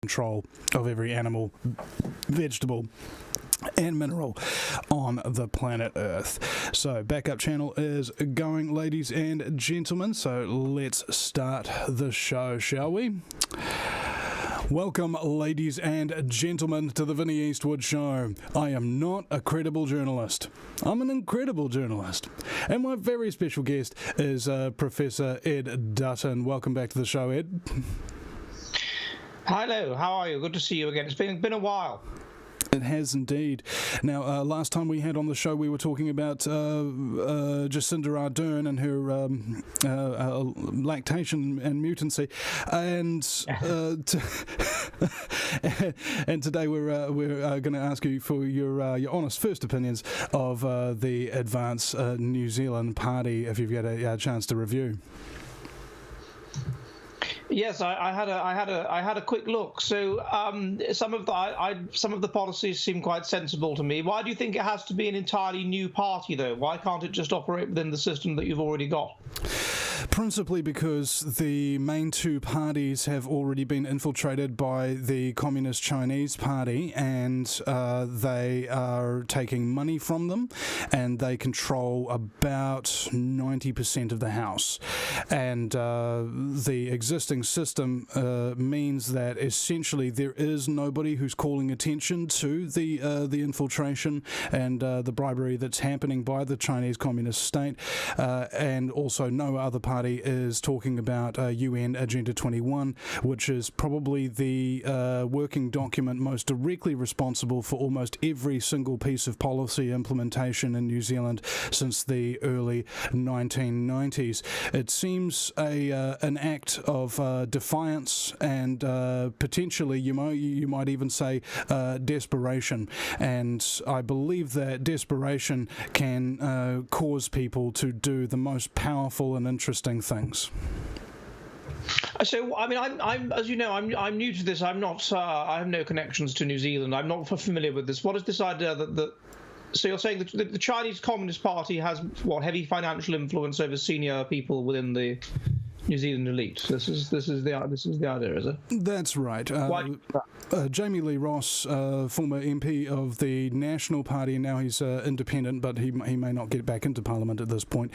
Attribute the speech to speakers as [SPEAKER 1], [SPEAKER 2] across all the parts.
[SPEAKER 1] control of every animal, vegetable, and mineral on the planet Earth. So backup channel is going, ladies and gentlemen, so let's start the show, shall we? Welcome, ladies and gentlemen, to the Vinny Eastwood Show. I am not a credible journalist. I'm an incredible journalist. And my very special guest is Professor Ed Dutton. Welcome back to the show, Ed.
[SPEAKER 2] Hello, how are you? Good to see you again. It's been a while.
[SPEAKER 1] It has indeed. Now, last time we had on the show, we were talking about Jacinda Ardern and her lactation and mutancy, and and today we're going to ask you for your honest first opinions of the Advance New Zealand Party, if you've got a chance to review.
[SPEAKER 2] Yes, I had a quick look. So some of the policies seem quite sensible to me. Why do you think it has to be an entirely new party, though? Why can't it just operate within the system that you've already got?
[SPEAKER 1] Principally because the main two parties have already been infiltrated by the Communist Chinese Party, and they are taking money from them, and they control about 90% of the House. And the existing system means that essentially there is nobody who's calling attention to the infiltration and the bribery that's happening by the Chinese Communist state, and also no other party is talking about UN Agenda 21, which is probably the working document most directly responsible for almost every single piece of policy implementation in New Zealand since the early 1990s. It seems an act of defiance and potentially, you might even say, desperation. And I believe that desperation can cause people to do the most powerful and interesting things.
[SPEAKER 2] So, I mean, I'm as you know, I'm new to this. I'm not. I have no connections to New Zealand. I'm not familiar with this. What is this idea that? So you're saying that the Chinese Communist Party has heavy financial influence over senior people within the New Zealand elite. This is the idea, is it?
[SPEAKER 1] That's right. Jamie Lee Ross, former MP of the National Party, and now he's independent, but he may not get back into Parliament at this point,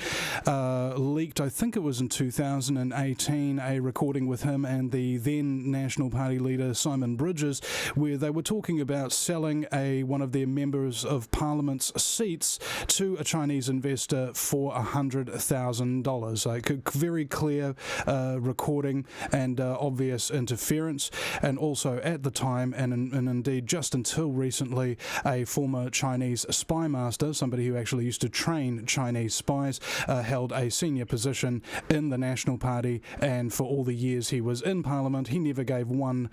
[SPEAKER 1] leaked, I think it was in 2018, a recording with him and the then National Party leader Simon Bridges, where they were talking about selling one of their members of Parliament's seats to a Chinese investor for $100,000. Like a very clear recording and obvious interference, and also at the time and indeed just until recently, a former Chinese spy master, somebody who actually used to train Chinese spies, held a senior position in the National Party, and for all the years he was in Parliament, he never gave one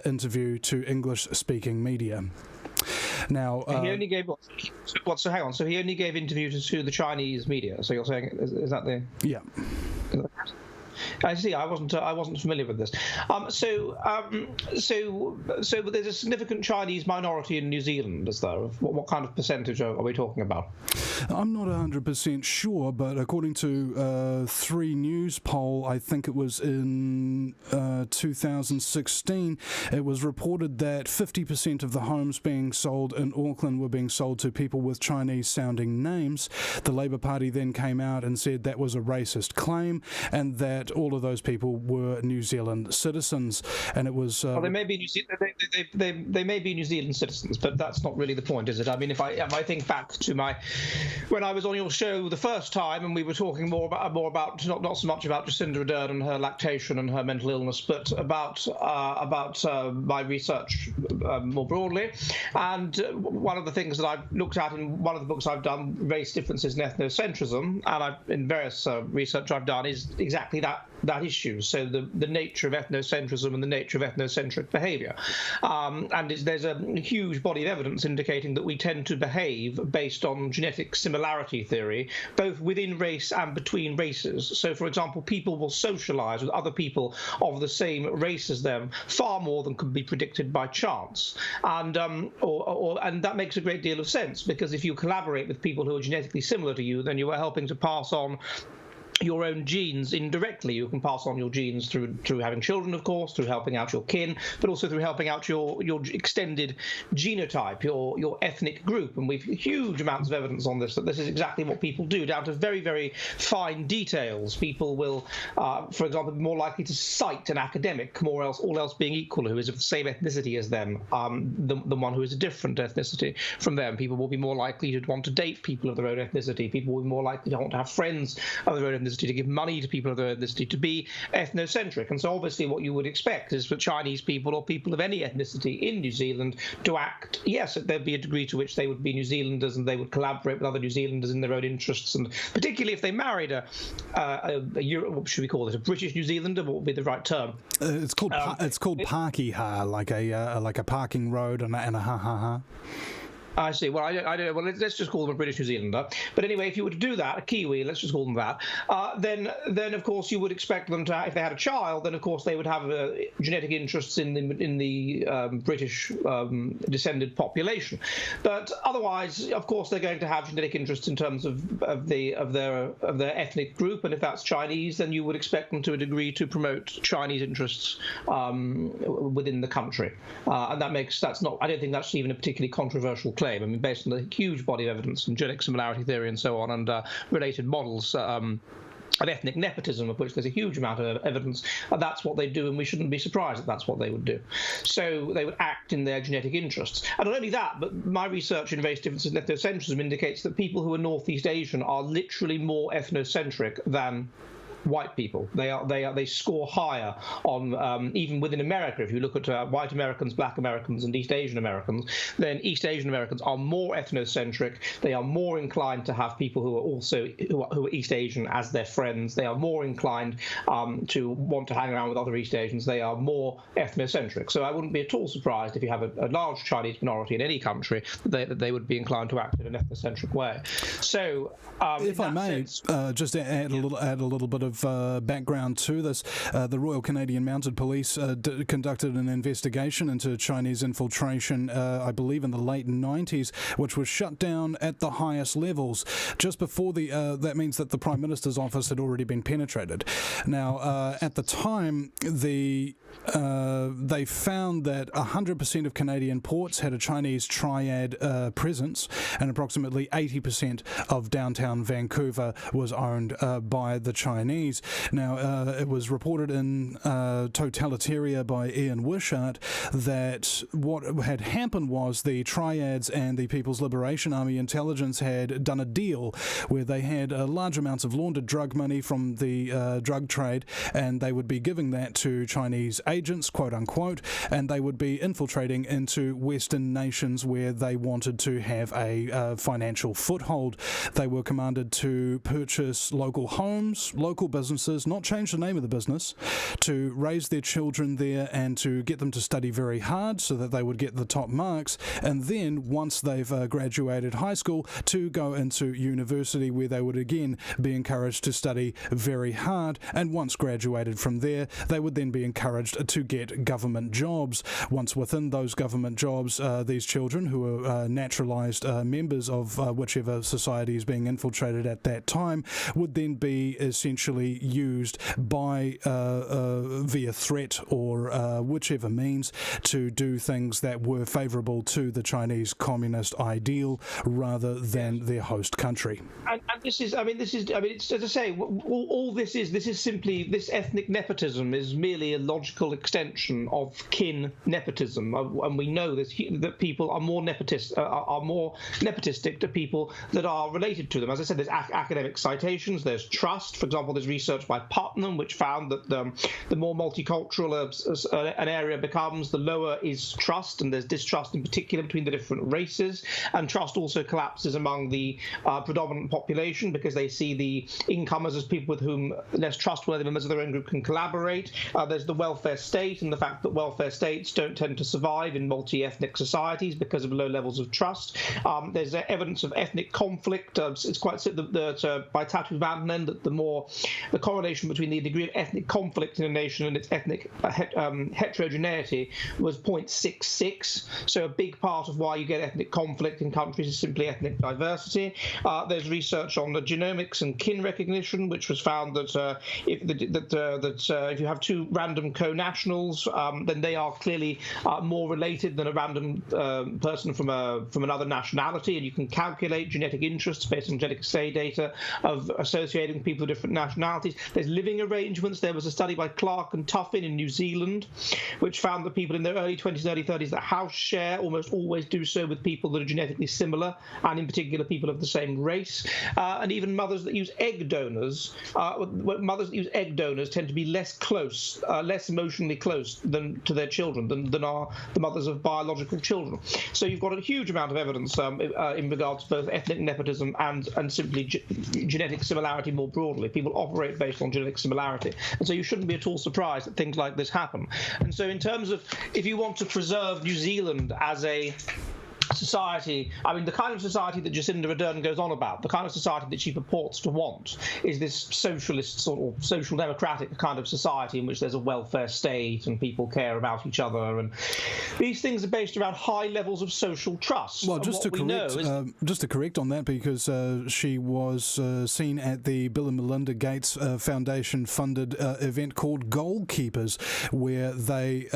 [SPEAKER 1] interview to English-speaking media. Now,
[SPEAKER 2] he only gave what? So hang on. So he only gave interviews to the Chinese media. So you're saying is that the?
[SPEAKER 1] Yeah.
[SPEAKER 2] I see. I wasn't familiar with this. So there's a significant Chinese minority in New Zealand, is there? What kind of percentage are we talking about?
[SPEAKER 1] I'm not 100% sure, but according to 3 News poll, I think it was in 2016, it was reported that 50% of the homes being sold in Auckland were being sold to people with Chinese-sounding names. The Labour Party then came out and said that was a racist claim, and that all of those people were New Zealand citizens. And it was
[SPEAKER 2] well, they may be they may be New Zealand citizens, but that's not really the point, is it? I mean, if I think back to when I was on your show the first time, and we were talking more about not so much about Jacinda Ardern and her lactation and her mental illness, but about my research more broadly. And one of the things that I've looked at in one of the books I've done, Race Differences in Ethnocentrism, and in various research I've done, is exactly that issue. So the nature of ethnocentrism and the nature of ethnocentric behaviour. And there's a huge body of evidence indicating that we tend to behave based on genetic similarity theory, both within race and between races. So, for example, people will socialise with other people of the same race as them far more than could be predicted by chance. And and that makes a great deal of sense, because if you collaborate with people who are genetically similar to you, then you are helping to pass on your own genes indirectly. You can pass on your genes through having children, of course, through helping out your kin, but also through helping out your extended genotype, your ethnic group. And we've huge amounts of evidence on this, that this is exactly what people do, down to very, very fine details. People will, for example, be more likely to cite an academic, all else being equal, who is of the same ethnicity as them, than one who is a different ethnicity from them. People will be more likely to want to date people of their own ethnicity. People will be more likely to want to have friends of their own ethnicity, to give money to people of their ethnicity, to be ethnocentric. And so obviously what you would expect is for Chinese people or people of any ethnicity in New Zealand to act, yes, there'd be a degree to which they would be New Zealanders and they would collaborate with other New Zealanders in their own interests, and particularly if they married a what should we call it, a British New Zealander, what would be the right term?
[SPEAKER 1] It's called Pākehā, like a parking road and a ha.
[SPEAKER 2] I see. Well, I don't know. Well, let's just call them a British New Zealander. But anyway, if you were to do that, a Kiwi, let's just call them that, then of course you would expect them to, if they had a child, then of course they would have genetic interests in the British descended population. But otherwise, of course, they're going to have genetic interests in terms of their ethnic group. And if that's Chinese, then you would expect them to a degree to promote Chinese interests within the country. And that's not. I don't think that's even a particularly controversial claim. I mean, based on the huge body of evidence and genetic similarity theory and so on, and related models of ethnic nepotism, of which there's a huge amount of evidence, that's what they do, and we shouldn't be surprised that that's what they would do. So they would act in their genetic interests. And not only that, but my research in race differences and ethnocentrism indicates that people who are Northeast Asian are literally more ethnocentric than white people. They score higher on even within America. If you look at white Americans, black Americans, and East Asian Americans, then East Asian Americans are more ethnocentric. They are more inclined to have people who are also who are East Asian as their friends. They are more inclined to want to hang around with other East Asians. They are more ethnocentric. So I wouldn't be at all surprised if you have a large Chinese minority in any country that they would be inclined to act in an ethnocentric way. So
[SPEAKER 1] if I may, just add a little bit of background to this. The Royal Canadian Mounted Police conducted an investigation into Chinese infiltration, I believe in the late 90s, which was shut down at the highest levels just before that means that the Prime Minister's office had already been penetrated. Now, at the time, they found that 100% of Canadian ports had a Chinese triad presence, and approximately 80% of downtown Vancouver was owned by the Chinese. Now, it was reported in Totalitaria by Ian Wishart that what had happened was the triads and the People's Liberation Army intelligence had done a deal where they had large amounts of laundered drug money from the drug trade, and they would be giving that to Chinese agents, quote unquote, and they would be infiltrating into Western nations where they wanted to have a financial foothold. They were commanded to purchase local homes, local businesses, not change the name of the business, to raise their children there and to get them to study very hard so that they would get the top marks, and then once they've graduated high school, to go into university where they would again be encouraged to study very hard, and once graduated from there, they would then be encouraged to get government jobs. Once within those government jobs, these children who are naturalised members of whichever society is being infiltrated at that time would then be essentially used by via threat or whichever means to do things that were favourable to the Chinese communist ideal rather than their host country.
[SPEAKER 2] And this is, it's, as I say, all this is simply, this ethnic nepotism is merely a logical extension of kin nepotism, and we know that people are more nepotistic to people that are related to them. As I said, there's academic citations, there's trust. For example, there's research by Putnam which found that the more multicultural an area becomes, the lower is trust, and there's distrust in particular between the different races, and trust also collapses among the predominant population because they see the incomers as people with whom less trustworthy members of their own group can collaborate. There's the welfare state, and the fact that welfare states don't tend to survive in multi-ethnic societies because of low levels of trust. There's evidence of ethnic conflict. It's quite by Tatu Vantanen that the more the correlation between the degree of ethnic conflict in a nation and its ethnic heterogeneity was 0.66. So a big part of why you get ethnic conflict in countries is simply ethnic diversity. There's research on the genomics and kin recognition, which was found that if you have two random co-nationals, then they are clearly more related than a random person from another nationality, and you can calculate genetic interests based on genetic assay data of associating people of different nationalities. There's living arrangements. There was a study by Clark and Tuffin in New Zealand, which found that people in their early 20s and early 30s that house share almost always do so with people that are genetically similar, and in particular people of the same race. And even mothers that use egg donors, tend to be less close, less emotionally close to their children than are the mothers of biological children. So you've got a huge amount of evidence in regards to both ethnic nepotism and simply genetic similarity more broadly. People operate based on genetic similarity, and so you shouldn't be at all surprised that things like this happen. And so in terms of, if you want to preserve New Zealand as a society, I mean, the kind of society that Jacinda Ardern goes on about, the kind of society that she purports to want, is this socialist sort of social democratic kind of society in which there's a welfare state and people care about each other, and these things are based around high levels of social trust.
[SPEAKER 1] Well, just to correct on that, because she was seen at the Bill and Melinda Gates Foundation-funded event called Goalkeepers, where they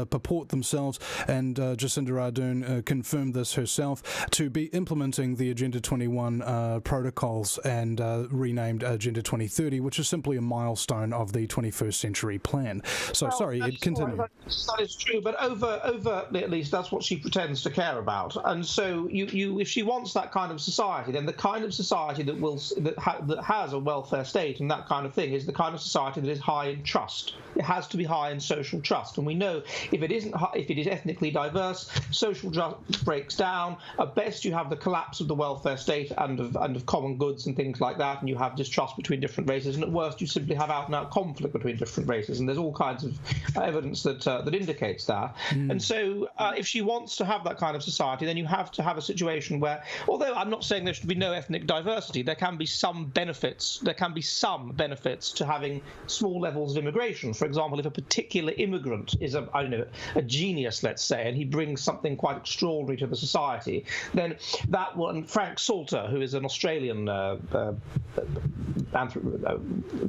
[SPEAKER 1] purport themselves, and Jacinda Ardern confirmed this herself, to be implementing the Agenda 21 protocols and renamed Agenda 2030, which is simply a milestone of the 21st century plan. So, well, sorry, Ed, continue.
[SPEAKER 2] That is true, but overtly at least, that's what she pretends to care about. And so, if she wants that kind of society, then the kind of society that has a welfare state and that kind of thing is the kind of society that is high in trust. It has to be high in social trust, and we know if it is ethnically diverse, social trust breaks down. At best, you have the collapse of the welfare state and of common goods and things like that, and you have distrust between different races. And at worst, you simply have out-and-out conflict between different races. And there's all kinds of evidence that indicates that. And so, if she wants to have that kind of society, then you have to have a situation where, although I'm not saying there should be no ethnic diversity, there can be some benefits. There can be some benefits to having small levels of immigration. For example, if a particular immigrant is a genius, let's say, and he brings something quite extraordinary to the society, then that one, Frank Salter, who is an Australian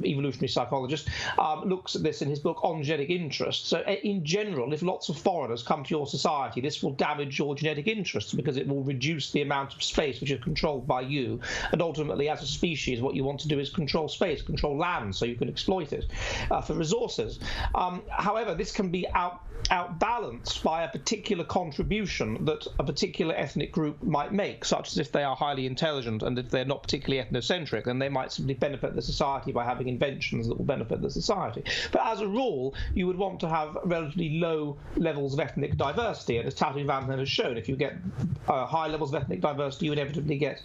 [SPEAKER 2] evolutionary psychologist, looks at this in his book On Genetic Interest. So in general, if lots of foreigners come to your society, this will damage your genetic interests because it will reduce the amount of space which is controlled by you. And ultimately, as a species, what you want to do is control space, control land, so you can exploit it for resources. However, this can be outbalanced by a particular contribution that a particular ethnic group might make, such as if they are highly intelligent and if they're not particularly ethnocentric, then they might simply benefit the society by having inventions that will benefit the society. But as a rule, you would want to have relatively low levels of ethnic diversity, and as Tatu Vanten has shown, if you get high levels of ethnic diversity, you inevitably get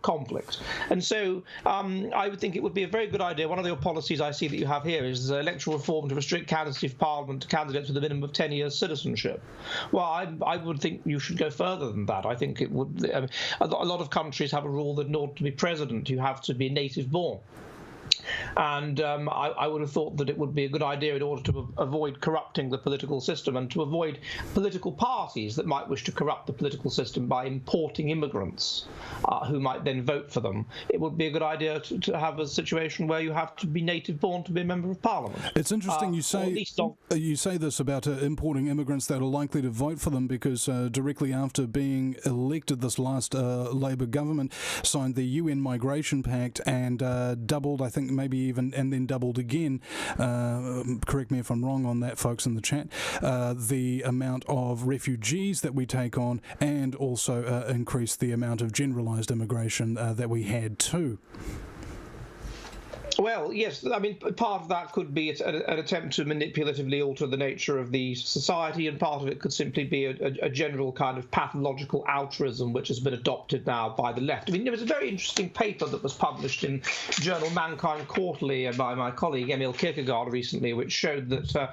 [SPEAKER 2] conflict. And so I would think it would be a very good idea. One of the policies I see that you have here is electoral reform to restrict candidacy for Parliament to candidates with a minimum of 10 years citizenship. Well, I would think you should go further than that. I think it would. A lot of countries have a rule that in order to be president, you have to be native born. And I would have thought that it would be a good idea in order to avoid corrupting the political system and to avoid political parties that might wish to corrupt the political system by importing immigrants who might then vote for them. It would be a good idea to have a situation where you have to be native born to be a member of parliament.
[SPEAKER 1] It's interesting you say this about importing immigrants that are likely to vote for them, because directly after being elected, this last Labour government signed the UN Migration Pact and doubled, I think maybe even, and then doubled again, correct me if I'm wrong on that, folks in the chat, the amount of refugees that we take on, and also increase the amount of generalised immigration that we had too.
[SPEAKER 2] Well, yes, I mean, part of that could be an attempt to manipulatively alter the nature of the society, and part of it could simply be a general kind of pathological altruism which has been adopted now by the left. I mean, there was a very interesting paper that was published in journal Mankind Quarterly by my colleague Emil Kierkegaard recently, which showed that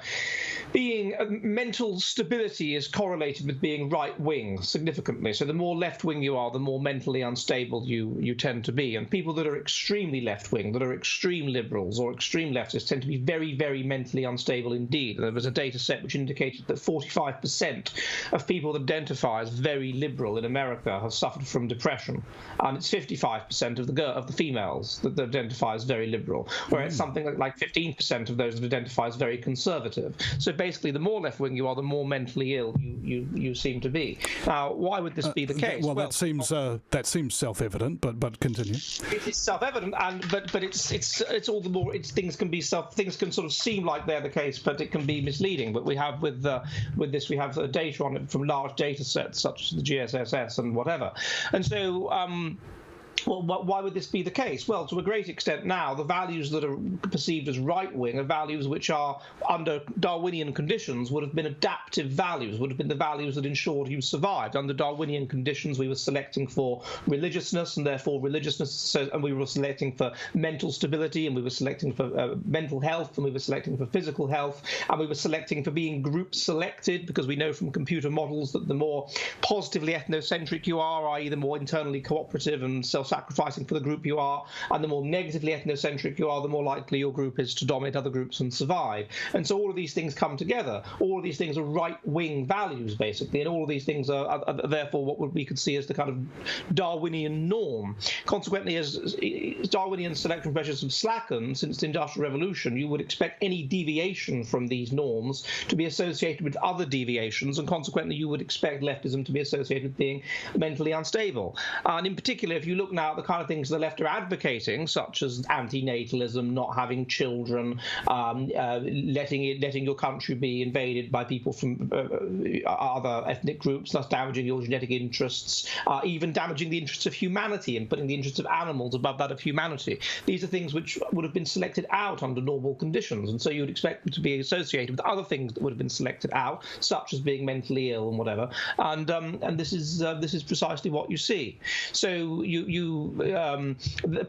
[SPEAKER 2] mental stability is correlated with being right-wing significantly. So the more left-wing you are, the more mentally unstable you tend to be. And people that are extremely left-wing, that are extremely extreme liberals or extreme leftists tend to be very, very mentally unstable indeed. There was a data set which indicated that 45% of people that identify as very liberal in America have suffered from depression, and it's 55% of the females that identify as very liberal, where it's something like 15% of those that identify as very conservative. So basically, the more left-wing you are, the more mentally ill you seem to be. Now, why would this be the case?
[SPEAKER 1] Well, that seems self-evident, but continue.
[SPEAKER 2] It is self-evident, but it's all the more. Things can sort of seem like they're the case, but it can be misleading. But we have with this, we have data on it from large data sets such as the GSSS and whatever, and so. Well, why would this be the case? Well, to a great extent now, the values that are perceived as right-wing are values which are, under Darwinian conditions, would have been adaptive values, would have been the values that ensured you survived. Under Darwinian conditions, we were selecting for religiousness, and therefore and we were selecting for mental stability, and we were selecting for mental health, and we were selecting for physical health, and we were selecting for being group selected, because we know from computer models that the more positively ethnocentric you are, i.e. the more internally cooperative and self-sacrificing for the group you are, and the more negatively ethnocentric you are, the more likely your group is to dominate other groups and survive. And so all of these things come together. All of these things are right-wing values, basically, and all of these things are therefore what we could see as the kind of Darwinian norm. Consequently, as Darwinian selection pressures have slackened since the Industrial Revolution, you would expect any deviation from these norms to be associated with other deviations, and consequently you would expect leftism to be associated with being mentally unstable. And in particular, if you look now at the kind of things the left are advocating, such as anti-natalism, not having children, letting your country be invaded by people from other ethnic groups, thus damaging your genetic interests, even damaging the interests of humanity and putting the interests of animals above that of humanity. These are things which would have been selected out under normal conditions, and so you would expect them to be associated with other things that would have been selected out, such as being mentally ill and whatever. And this is precisely what you see. So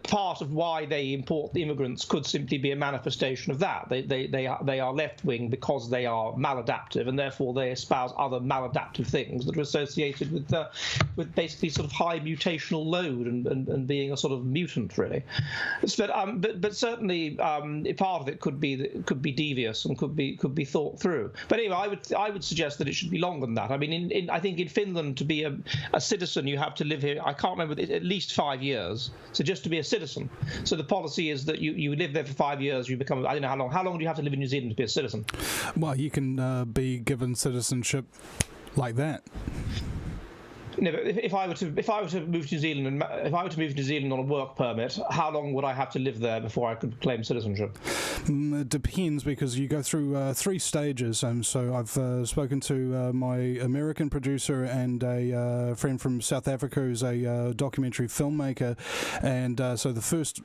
[SPEAKER 2] part of why they import the immigrants could simply be a manifestation of that. They are left-wing because they are maladaptive, and therefore they espouse other maladaptive things that are associated with basically sort of high mutational load and being a sort of mutant, really. But certainly part of it could be devious and could be thought through. But anyway, I would suggest that it should be longer than that. I mean, I think in Finland, to be a citizen, you have to live here. I can't remember, at least 5 years. So just to be a citizen. So the policy is that you live there for 5 years, you become, I don't know how long. How long do you have to live in New Zealand to be a citizen?
[SPEAKER 1] Well, you can be given citizenship like that.
[SPEAKER 2] No, but if I were to move to New Zealand, on a work permit, how long would I have to live there before I could claim citizenship?
[SPEAKER 1] It depends, because you go through 3 stages. So I've spoken to my American producer and a friend from South Africa who's a documentary filmmaker, and so the first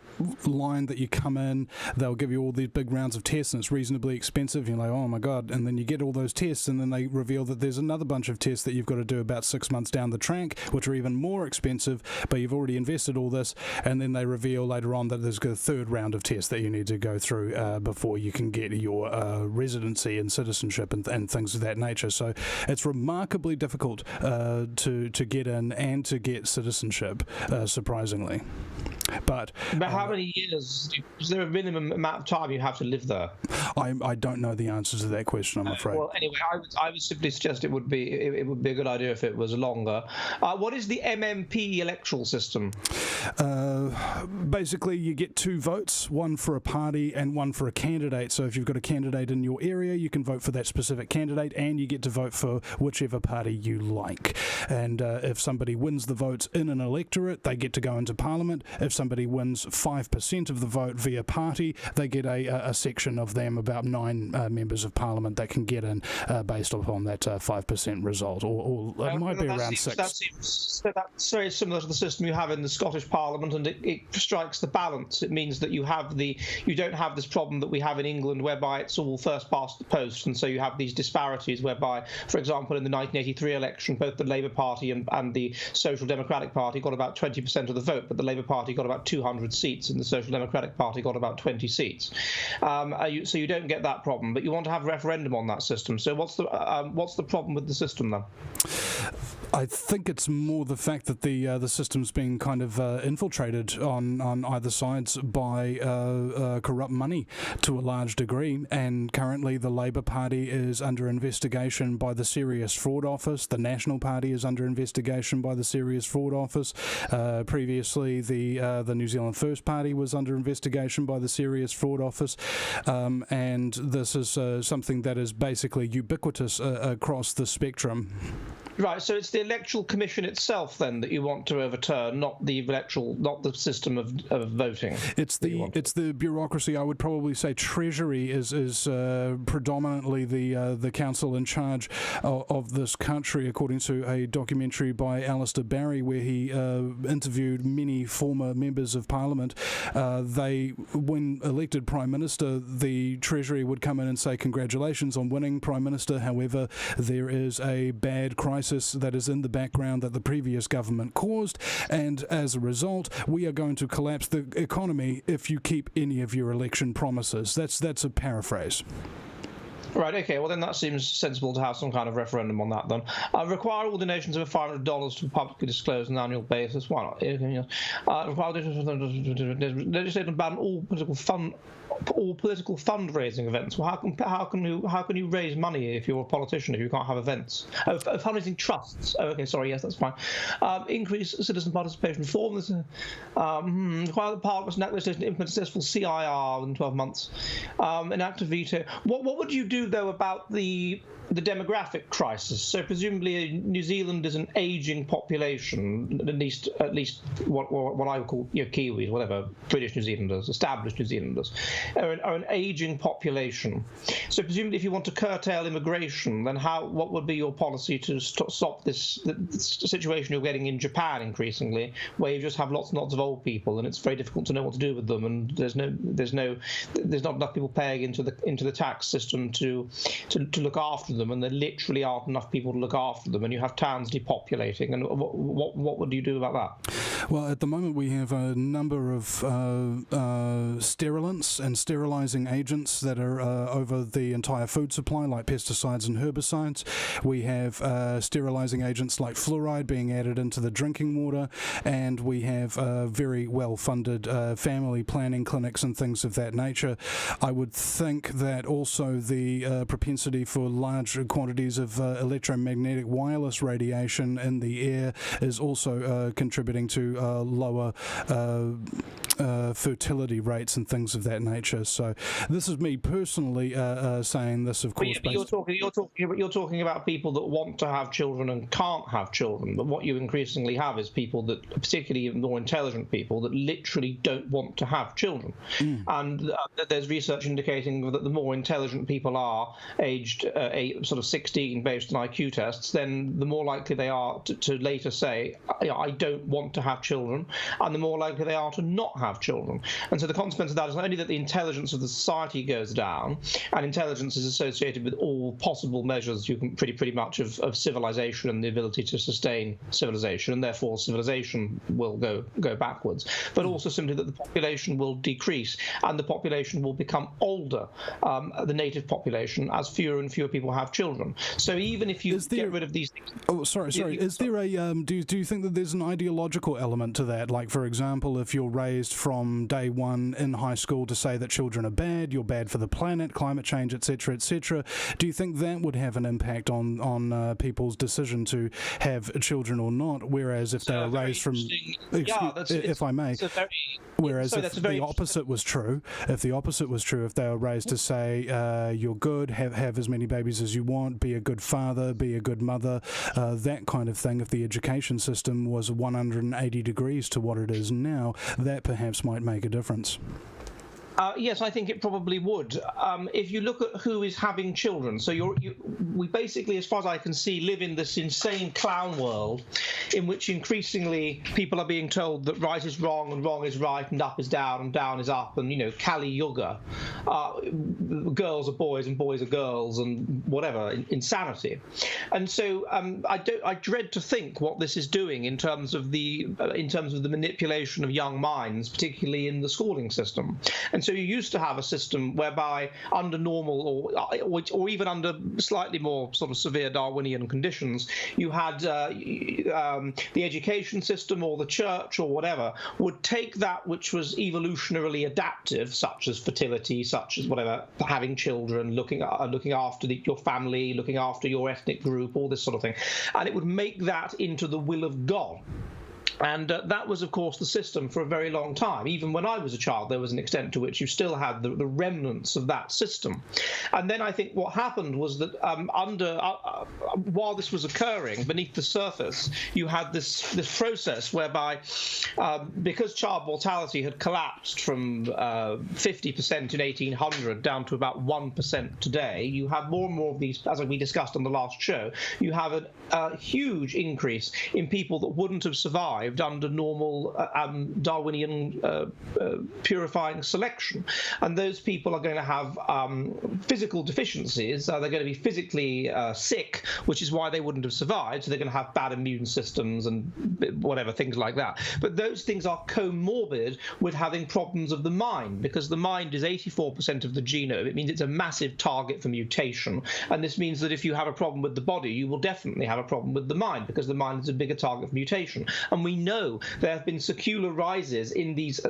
[SPEAKER 1] line that you come in, they'll give you all these big rounds of tests, and it's reasonably expensive. You're like, oh my god, and then you get all those tests, and then they reveal that there's another bunch of tests that you've got to do about 6 months down the track, which are even more expensive, but you've already invested all this, and then they reveal later on that there's a 3rd round of tests that you need to go through before you can get your residency and citizenship and things of that nature. So it's remarkably difficult to get in and to get citizenship, surprisingly. But
[SPEAKER 2] how many years? Is there a minimum amount of time you have to live there?
[SPEAKER 1] I don't know the answer to that question, I'm afraid.
[SPEAKER 2] Well, anyway, I would simply suggest it would be a good idea if it was longer. What is the MMP electoral system?
[SPEAKER 1] Basically, you get 2 votes, one for a party and one for a candidate. So if you've got a candidate in your area, you can vote for that specific candidate, and you get to vote for whichever party you like. And if somebody wins the votes in an electorate, they get to go into Parliament. If somebody wins 5% of the vote via party, they get a section of them, about 9 members of Parliament that can get in based upon that 5% result, or it might be around 6.
[SPEAKER 2] That's very similar to the system you have in the Scottish Parliament, and it strikes the balance. It means that you don't have this problem that we have in England, whereby it's all first past the post, and so you have these disparities whereby, for example, in the 1983 election, both the Labour Party and the Social Democratic Party got about 20% of the vote, but the Labour Party got about 200 seats, and the Social Democratic Party got about 20 seats. So you don't get that problem, but you want to have a referendum on that system. So what's the problem with the system then?
[SPEAKER 1] I think it's more the fact that the system's been kind of infiltrated on either sides by corrupt money to a large degree, and currently the Labour Party is under investigation by the Serious Fraud Office. The National Party is under investigation by the Serious Fraud Office. Previously, the New Zealand First Party was under investigation by the Serious Fraud Office, and this is something that is basically ubiquitous across the spectrum.
[SPEAKER 2] Right, so it's the Electoral Commission itself then that you want to overturn, not the system of voting.
[SPEAKER 1] It's the bureaucracy. I would probably say Treasury is predominantly the council in charge of this country, according to a documentary by Alistair Barry, where he interviewed many former members of Parliament. When elected Prime Minister, the Treasury would come in and say, "Congratulations on winning, Prime Minister. However, there is a bad crisis that is in the background that the previous government caused, and as a result, we are going to collapse the economy if you keep any of your election promises." That's a paraphrase.
[SPEAKER 2] Right, okay, well then that seems sensible to have some kind of referendum on that then. Require all donations of $500 to publicly disclose on an annual basis. Why not? Require legislation ban all political fundraising events. Well, how can you raise money if you're a politician if you can't have events? Fundraising trusts. Oh, okay, sorry, yes, that's fine. Increase citizen participation reform. Require the Parliament must enact legislation to implement successful CIR within 12 months. Enact a veto. What would you do though about the demographic crisis? So presumably New Zealand is an aging population, at least what I would call Kiwis, whatever, British New Zealanders, established New Zealanders, are an aging population. So presumably if you want to curtail immigration, then what would be your policy to stop the situation you're getting in Japan increasingly, where you just have lots and lots of old people and it's very difficult to know what to do with them, and there's not enough people paying into the tax system to look after them, and there literally aren't enough people to look after them, and you have towns depopulating. And what would you do about that?
[SPEAKER 1] Well, at the moment we have a number of sterilants and sterilizing agents that are over the entire food supply, like pesticides and herbicides. We have sterilizing agents like fluoride being added into the drinking water, and we have very well-funded family planning clinics and things of that nature. I would think that also the propensity for large quantities of electromagnetic wireless radiation in the air is also contributing to lower fertility rates and things of that nature. So this is me personally saying this, of course.
[SPEAKER 2] But you're talking about people that want to have children and can't have children. But what you increasingly have is people that, particularly more intelligent people, that literally don't want to have children. And there's research indicating that the more intelligent people are, aged sort of 16 based on IQ tests, then the more likely they are to later say, I don't want to have children, and the more likely they are to not have children. And so the consequence of that is not only that the intelligence of the society goes down, and intelligence is associated with all possible measures you can pretty much of civilization and the ability to sustain civilization, and therefore civilization will go backwards, but also simply that the population will decrease and the population will become older, the native population, as fewer and fewer people have children. So even if you get rid of these things...
[SPEAKER 1] Oh, sorry. Is there a... do you think that there's an ideological element to that? Like, for example, if you're raised from day one in high school to say that children are bad, you're bad for the planet, climate change, etc., etc., do you think that would have an impact on people's decision to have children or not? Whereas if they were raised from... if I may... Whereas if the opposite was true, if they were raised to say, you're good, have as many babies as you want, be a good father, be a good mother, that kind of thing, if the education system was 180 degrees to what it is now, that perhaps might make a difference.
[SPEAKER 2] Yes, I think it probably would. If you look at who is having children, so we basically, as far as I can see, live in this insane clown world in which increasingly people are being told that right is wrong and wrong is right and up is down and down is up, and Kali Yuga, girls are boys and boys are girls and whatever, insanity. And so I dread to think what this is doing in terms of the manipulation of young minds, particularly in the schooling system. And so you used to have a system whereby under normal or even under slightly more sort of severe Darwinian conditions, you had the education system or the church or whatever would take that which was evolutionarily adaptive, such as fertility, such as whatever, having children, looking after your family, looking after your ethnic group, all this sort of thing, and it would make that into the will of God. And that was, of course, the system for a very long time. Even when I was a child, there was an extent to which you still had the remnants of that system. And then I think what happened was that while this was occurring beneath the surface, you had this process whereby, because child mortality had collapsed from 50% in 1800 down to about 1% today, you have more and more of these, as we discussed on the last show, you have a huge increase in people that wouldn't have survived under normal Darwinian purifying selection. And those people are going to have physical deficiencies. They're going to be physically sick, which is why they wouldn't have survived. So they're going to have bad immune systems and whatever, things like that. But those things are comorbid with having problems of the mind, because the mind is 84% of the genome. It means it's a massive target for mutation. And this means that if you have a problem with the body, you will definitely have a problem with the mind, because the mind is a bigger target for mutation. And we know there have been secular rises in these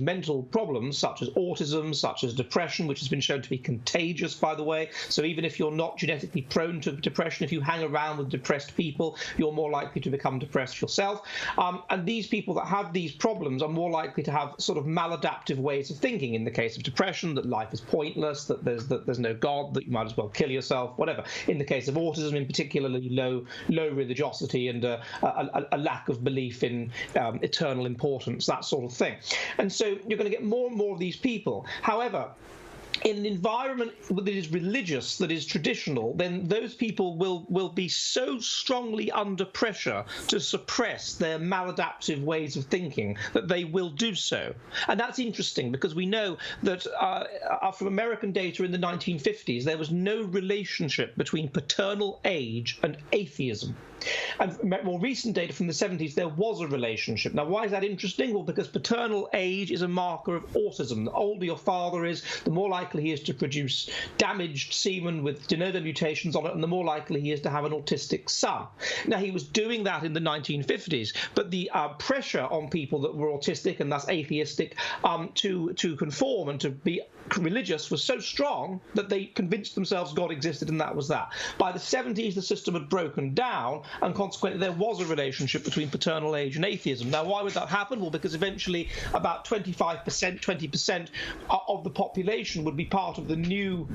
[SPEAKER 2] mental problems, such as autism, such as depression, which has been shown to be contagious, by the way. So even if you're not genetically prone to depression, if you hang around with depressed people, you're more likely to become depressed yourself. And these people that have these problems are more likely to have sort of maladaptive ways of thinking. In the case of depression, that life is pointless, that there's no God, that you might as well kill yourself, whatever. In the case of autism, in particularly low religiosity and a lack of belief in eternal importance, that sort of thing. And so you're going to get more and more of these people. However, in an environment that is religious, that is traditional, then those people will be so strongly under pressure to suppress their maladaptive ways of thinking that they will do so. And that's interesting, because we know that from American data in the 1950s, there was no relationship between paternal age and atheism. And more recent data from the 70s, there was a relationship. Now, why is that interesting? Well, because paternal age is a marker of autism. The older your father is, the more likely he is to produce damaged semen with de novo mutations on it, and the more likely he is to have an autistic son. Now, he was doing that in the 1950s, but the pressure on people that were autistic and thus atheistic to conform and to be religious was so strong that they convinced themselves God existed, and that was that. By the 70s, the system had broken down, and consequently there was a relationship between paternal age and atheism. Now, why would that happen? Well, because eventually about 20% of the population would be part of the new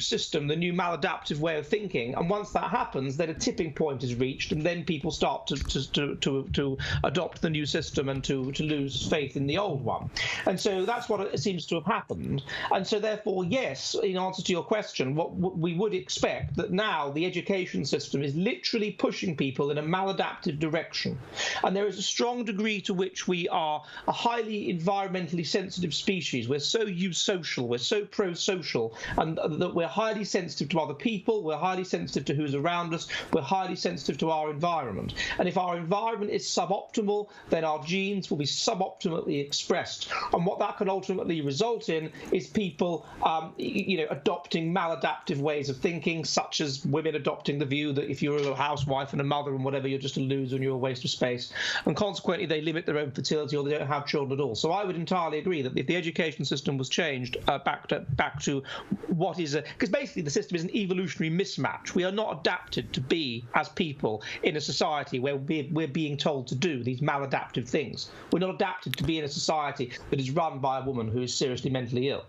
[SPEAKER 2] system, the new maladaptive way of thinking. And once that happens, then a tipping point is reached, and then people start to adopt the new system and to lose faith in the old one. And so that's what it seems to have happened. And so therefore, yes, in answer to your question, what we would expect that now the education system is literally pushing people in a maladaptive direction. And there is a strong degree to which we are a highly environmentally sensitive species. We're so eusocial, we're so pro-social, and that we're highly sensitive to other people, we're highly sensitive to who's around us, we're highly sensitive to our environment. And if our environment is suboptimal, then our genes will be suboptimally expressed. And what that can ultimately result in is people adopting maladaptive ways of thinking, such as women adopting the view that if you're a housewife and a mother and whatever, you're just a loser and you're a waste of space, and consequently they limit their own fertility or they don't have children at all. So I would entirely agree that if the education system was changed back to what is because basically the system is an evolutionary mismatch. We are not adapted to be as people in a society where we're being told to do these maladaptive things. We're not adapted to be in a society that is run by a woman who is seriously mentally ill.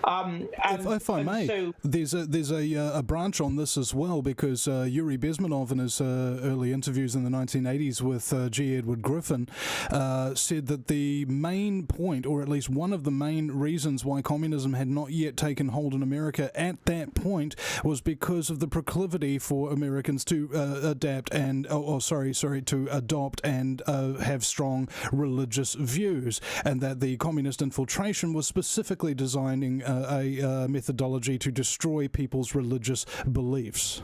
[SPEAKER 1] If I may, so, there's a branch on this as well, because Yuri Bezmenov in his early interviews in the 1980s with G. Edward Griffin said that the main point, or at least one of the main reasons why communism had not yet taken hold in America at that point was because of the proclivity for Americans to adopt and have strong religious views, and that the communist infiltration was specifically designing a methodology to destroy people's religious beliefs.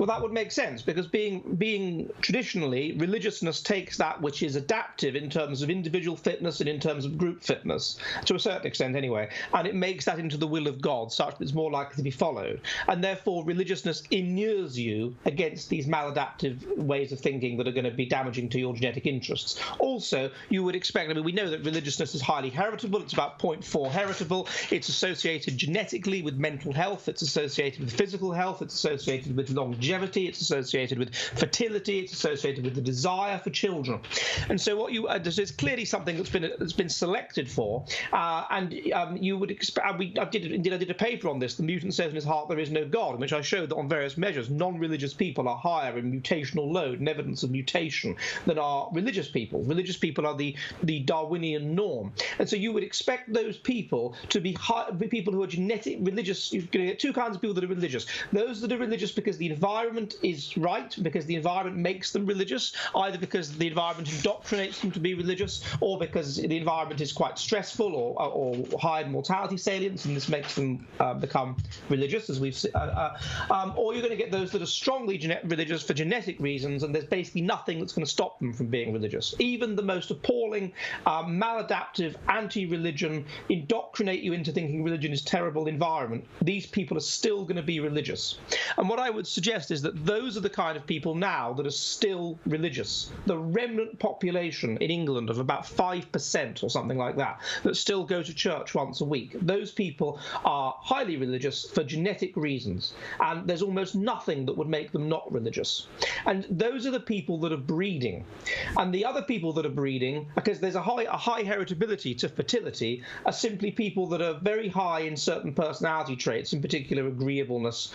[SPEAKER 2] Well, that would make sense, because being traditionally, religiousness takes that which is adaptive in terms of individual fitness and in terms of group fitness, to a certain extent anyway, and it makes that into the will of God, such that it's more likely to be followed. And therefore, religiousness inures you against these maladaptive ways of thinking that are going to be damaging to your genetic interests. Also, you would expect, I mean, we know that religiousness is highly heritable. It's about 0.4 heritable. It's associated genetically with mental health. It's associated with physical health. It's associated with longevity. It's associated with fertility. It's associated with the desire for children. And so what there's clearly something that's been selected for, and you would expect. I did a paper on this. The mutant says in his heart there is no God, in which I showed that on various measures, non-religious people are higher in mutational load and evidence of mutation than are religious people. Religious people are the Darwinian norm, and so you would expect those people to be people who are genetic religious. You're going to get two kinds of people that are religious: those that are religious because the environment is right, because the environment makes them religious, either because the environment indoctrinates them to be religious, or because the environment is quite stressful or high in mortality salience, and this makes them become religious, as we've seen. Or you're going to get those that are strongly religious for genetic reasons, and there's basically nothing that's going to stop them from being religious. Even the most appalling, maladaptive, anti-religion, indoctrinate you into thinking religion is terrible environment, these people are still going to be religious. And what I would suggest is that those are the kind of people now that are still religious. The remnant population in England of about 5% or something like that still go to church once a week. Those people are highly religious for genetic reasons, and there's almost nothing that would make them not religious. And those are the people that are breeding. And the other people that are breeding, because there's a high heritability to fertility, are simply people that are very high in certain personality traits, in particular agreeableness,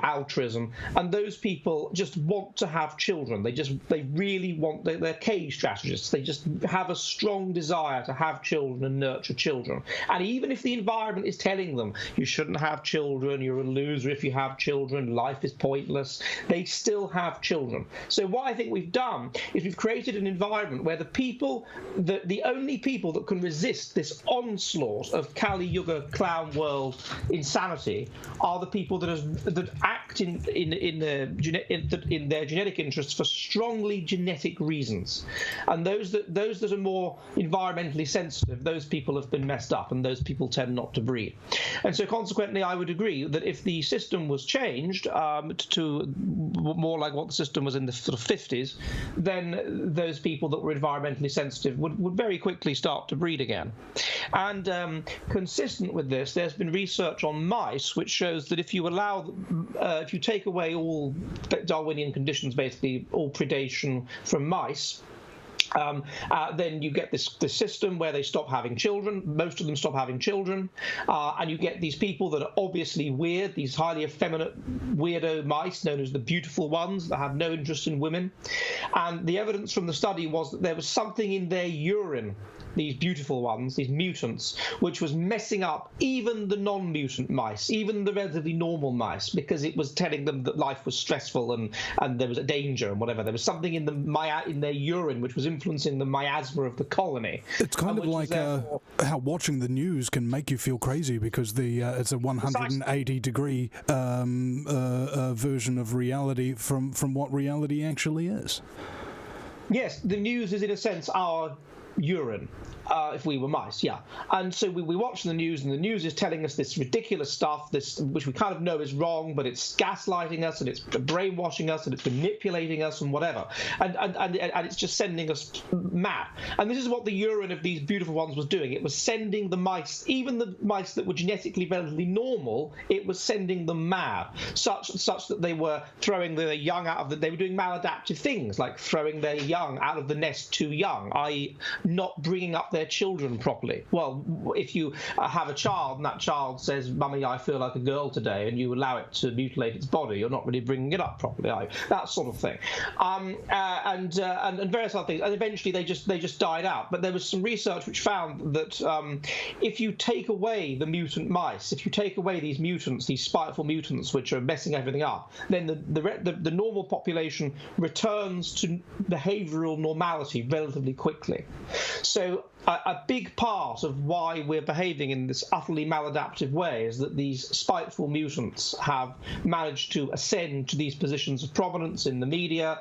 [SPEAKER 2] altruism, and those people just want to have children. They really want, they're cage strategists. They just have a strong desire to have children and nurture children. And even if the environment is telling them you shouldn't have children, you're a loser if you have children, life is pointless, they still have children. So what I think we've done is we've created an environment where the only people that can resist this onslaught of Kali Yuga clown world insanity are the people that act in their genetic interests for strongly genetic reasons. And those that are more environmentally sensitive, those people have been messed up, and those people tend not to breed. And so consequently, I would agree that if the system was changed to more like what the system was in the sort of 50s, then those people that were environmentally sensitive would very quickly start to breed again. And consistent with this, there's been research on mice which shows that if you take away all Darwinian conditions, basically all predation from mice, then you get this system where they stop having children. Most of them stop having children, and you get these people that are obviously weird, these highly effeminate weirdo mice known as the beautiful ones that have no interest in women. And the evidence from the study was that there was something in their urine, these beautiful ones, these mutants, which was messing up even the non-mutant mice, even the relatively normal mice, because it was telling them that life was stressful and there was a danger and whatever. There was something in their urine which was influencing the miasma of the colony.
[SPEAKER 1] It's kind of like how watching the news can make you feel crazy, because it's a 180-degree version of reality from what reality actually is.
[SPEAKER 2] Yes, the news is in a sense our urine. If we were mice, yeah. And so we watch the news, and the news is telling us this ridiculous stuff, which we kind of know is wrong, but it's gaslighting us, and it's brainwashing us, and it's manipulating us, and whatever. And it's just sending us mad. And this is what the urine of these beautiful ones was doing. It was sending the mice, even the mice that were genetically relatively normal, it was sending them mad, such that they were throwing their young they were doing maladaptive things, like throwing their young out of the nest too young, i.e. not bringing up their children properly. Well, if you have a child and that child says, "Mummy, I feel like a girl today," and you allow it to mutilate its body, you're not really bringing it up properly, are you? That sort of thing. And various other things. And eventually they just died out. But there was some research which found that if you take away the mutant mice, if you take away these mutants, these spiteful mutants which are messing everything up, then the normal population returns to behavioral normality relatively quickly. So a big part of why we're behaving in this utterly maladaptive way is that these spiteful mutants have managed to ascend to these positions of prominence in the media,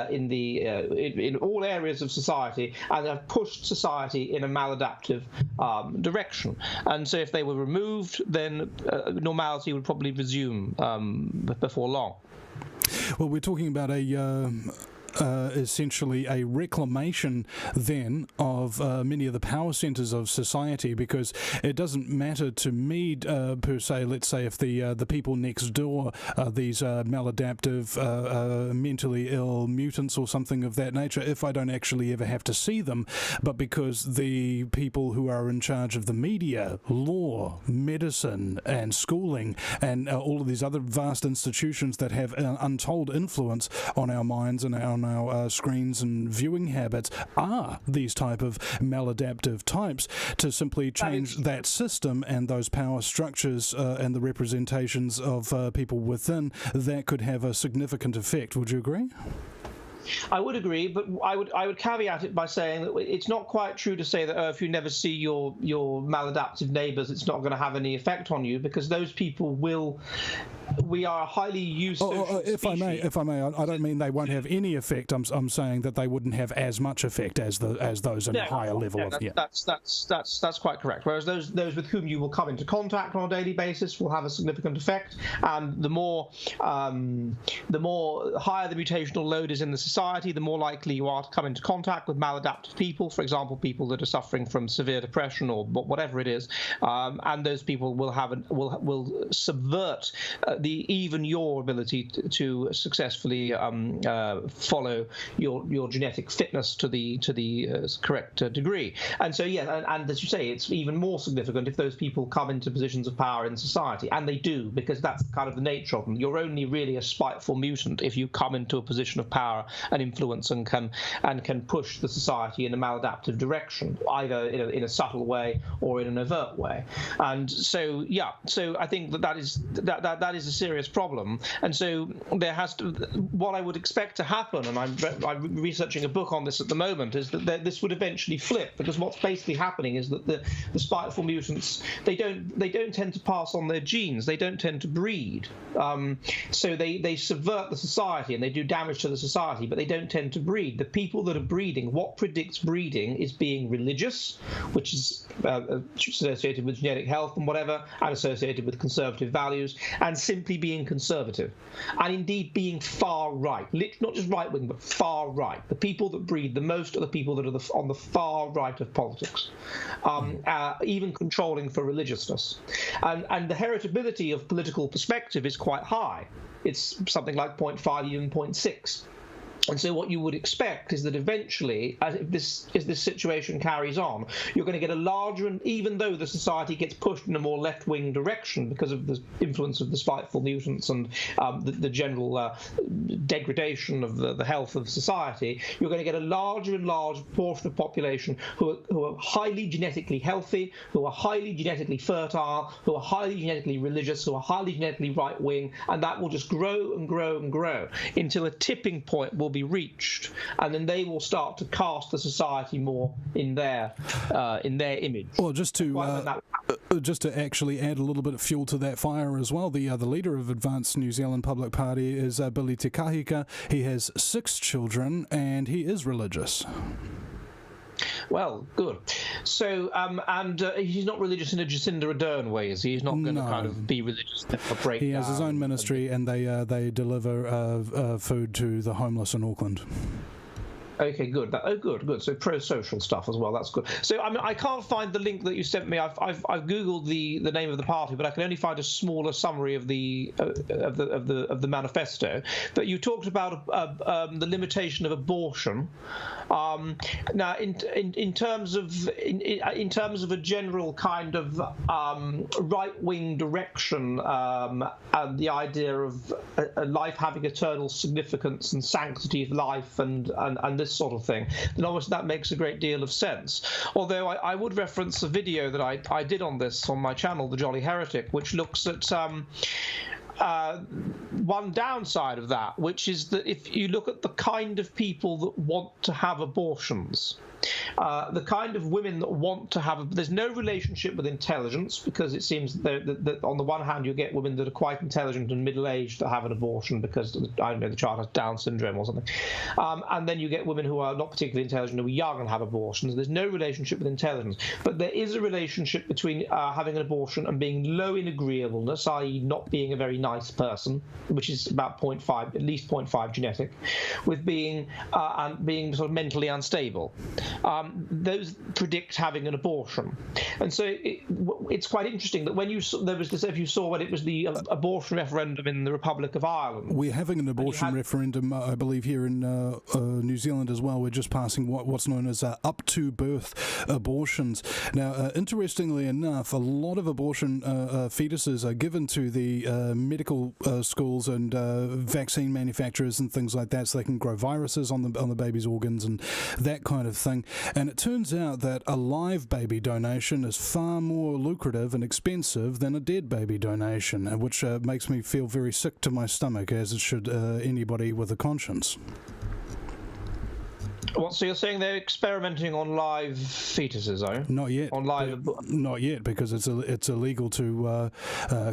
[SPEAKER 2] in all areas of society, and have pushed society in a maladaptive direction. And so if they were removed, then normality would probably resume before long.
[SPEAKER 1] Well, we're talking about essentially a reclamation then of many of the power centres of society, because it doesn't matter to me per se, let's say, if the people next door are these maladaptive, mentally ill mutants or something of that nature, if I don't actually ever have to see them, but because the people who are in charge of the media, law, medicine and schooling and all of these other vast institutions that have an untold influence on our minds and on our screens and viewing habits are these type of maladaptive types, to simply change that system and those power structures and the representations of people within, that could have a significant effect. Would you agree?
[SPEAKER 2] I would agree, but I would caveat it by saying that it's not quite true to say that if you never see your maladaptive neighbours, it's not going to have any effect on you, because those people will. We are a highly used.
[SPEAKER 1] If I may, I don't mean they won't have any effect. I'm saying that they wouldn't have as much effect as those in a higher level of. Yeah,
[SPEAKER 2] that's quite correct. Whereas those with whom you will come into contact on a daily basis will have a significant effect, and the more higher the mutational load is in the society, the more likely you are to come into contact with maladaptive people. For example, people that are suffering from severe depression or whatever it is, and those people will subvert even your ability to successfully follow your genetic fitness to the correct degree. And so, and as you say, it's even more significant if those people come into positions of power in society, and they do, because that's kind of the nature of them. You're only really a spiteful mutant if you come into a position of power and influence and can push the society in a maladaptive direction, either in a subtle way or in an overt way. And so, so I think that is a serious problem. And so there has to, what I would expect to happen, and I'm researching a book on this at the moment, is that this would eventually flip, because what's basically happening is that the spiteful mutants, they don't tend to pass on their genes, they don't tend to breed, so they subvert the society and they do damage to the society, but they don't tend to breed. The people that are breeding, what predicts breeding is being religious, which is associated with genetic health and whatever, and associated with conservative values, and simply being conservative, and indeed being far right, not just right wing, but far right. The people that breed the most are the people that are on the far right of politics, even controlling for religiousness, and the heritability of political perspective is quite high. It's something like 0.5, even 0.6. And so what you would expect is that eventually, as this situation carries on, you're going to get a larger, and even though the society gets pushed in a more left-wing direction because of the influence of the spiteful mutants and the general degradation of the health of society, you're going to get a larger and larger portion of population who are highly genetically healthy, who are highly genetically fertile, who are highly genetically religious, who are highly genetically right-wing, and that will just grow and grow and grow until a tipping point will be reached, and then they will start to cast the society more in their image.
[SPEAKER 1] Well, just to actually add a little bit of fuel to that fire as well, the leader of Advanced New Zealand Public Party is Billy Te Kahika. He has 6 children, and he is religious.
[SPEAKER 2] Well, good. So, and he's not religious in a Jacinda Ardern way, is he? He's not going to kind of be religious for break.
[SPEAKER 1] He has his own ministry, and they deliver food to the homeless in Auckland.
[SPEAKER 2] Okay, good. Good. So pro-social stuff as well. That's good. So I mean, I can't find the link that you sent me. I've googled the name of the party, but I can only find a smaller summary of the manifesto. But you talked about the limitation of abortion. Now, in terms of a general kind of right-wing direction, and the idea of a life having eternal significance and sanctity of life and this sort of thing, then obviously that makes a great deal of sense. Although I would reference a video that I did on this on my channel, The Jolly Heretic, which looks at one downside of that, which is that if you look at the kind of people that want to have abortions, the kind of women that want to have there's no relationship with intelligence, because it seems that on the one hand you get women that are quite intelligent and middle-aged that have an abortion because, I don't know, the child has Down syndrome or something, and then you get women who are not particularly intelligent, who are young and have abortions. There's no relationship with intelligence, but there is a relationship between having an abortion and being low in agreeableness, i.e. not being a very nice person, which is about 0.5, at least 0.5 genetic, with being and being sort of mentally unstable. Those predict having an abortion, and so it's quite interesting that when there was this, if you saw when it was the abortion referendum in the Republic of Ireland.
[SPEAKER 1] We're having an abortion referendum, I believe, here in New Zealand as well. We're just passing what's known as up to birth abortions. Now, interestingly enough, a lot of abortion fetuses are given to the medical schools and vaccine manufacturers and things like that, so they can grow viruses on the baby's organs and that kind of thing. And it turns out that a live baby donation is far more lucrative and expensive than a dead baby donation, which makes me feel very sick to my stomach, as it should anybody with a conscience.
[SPEAKER 2] Well, so you're saying they're experimenting on live fetuses, are you?
[SPEAKER 1] Not yet.
[SPEAKER 2] On live?
[SPEAKER 1] Not yet, because it's illegal to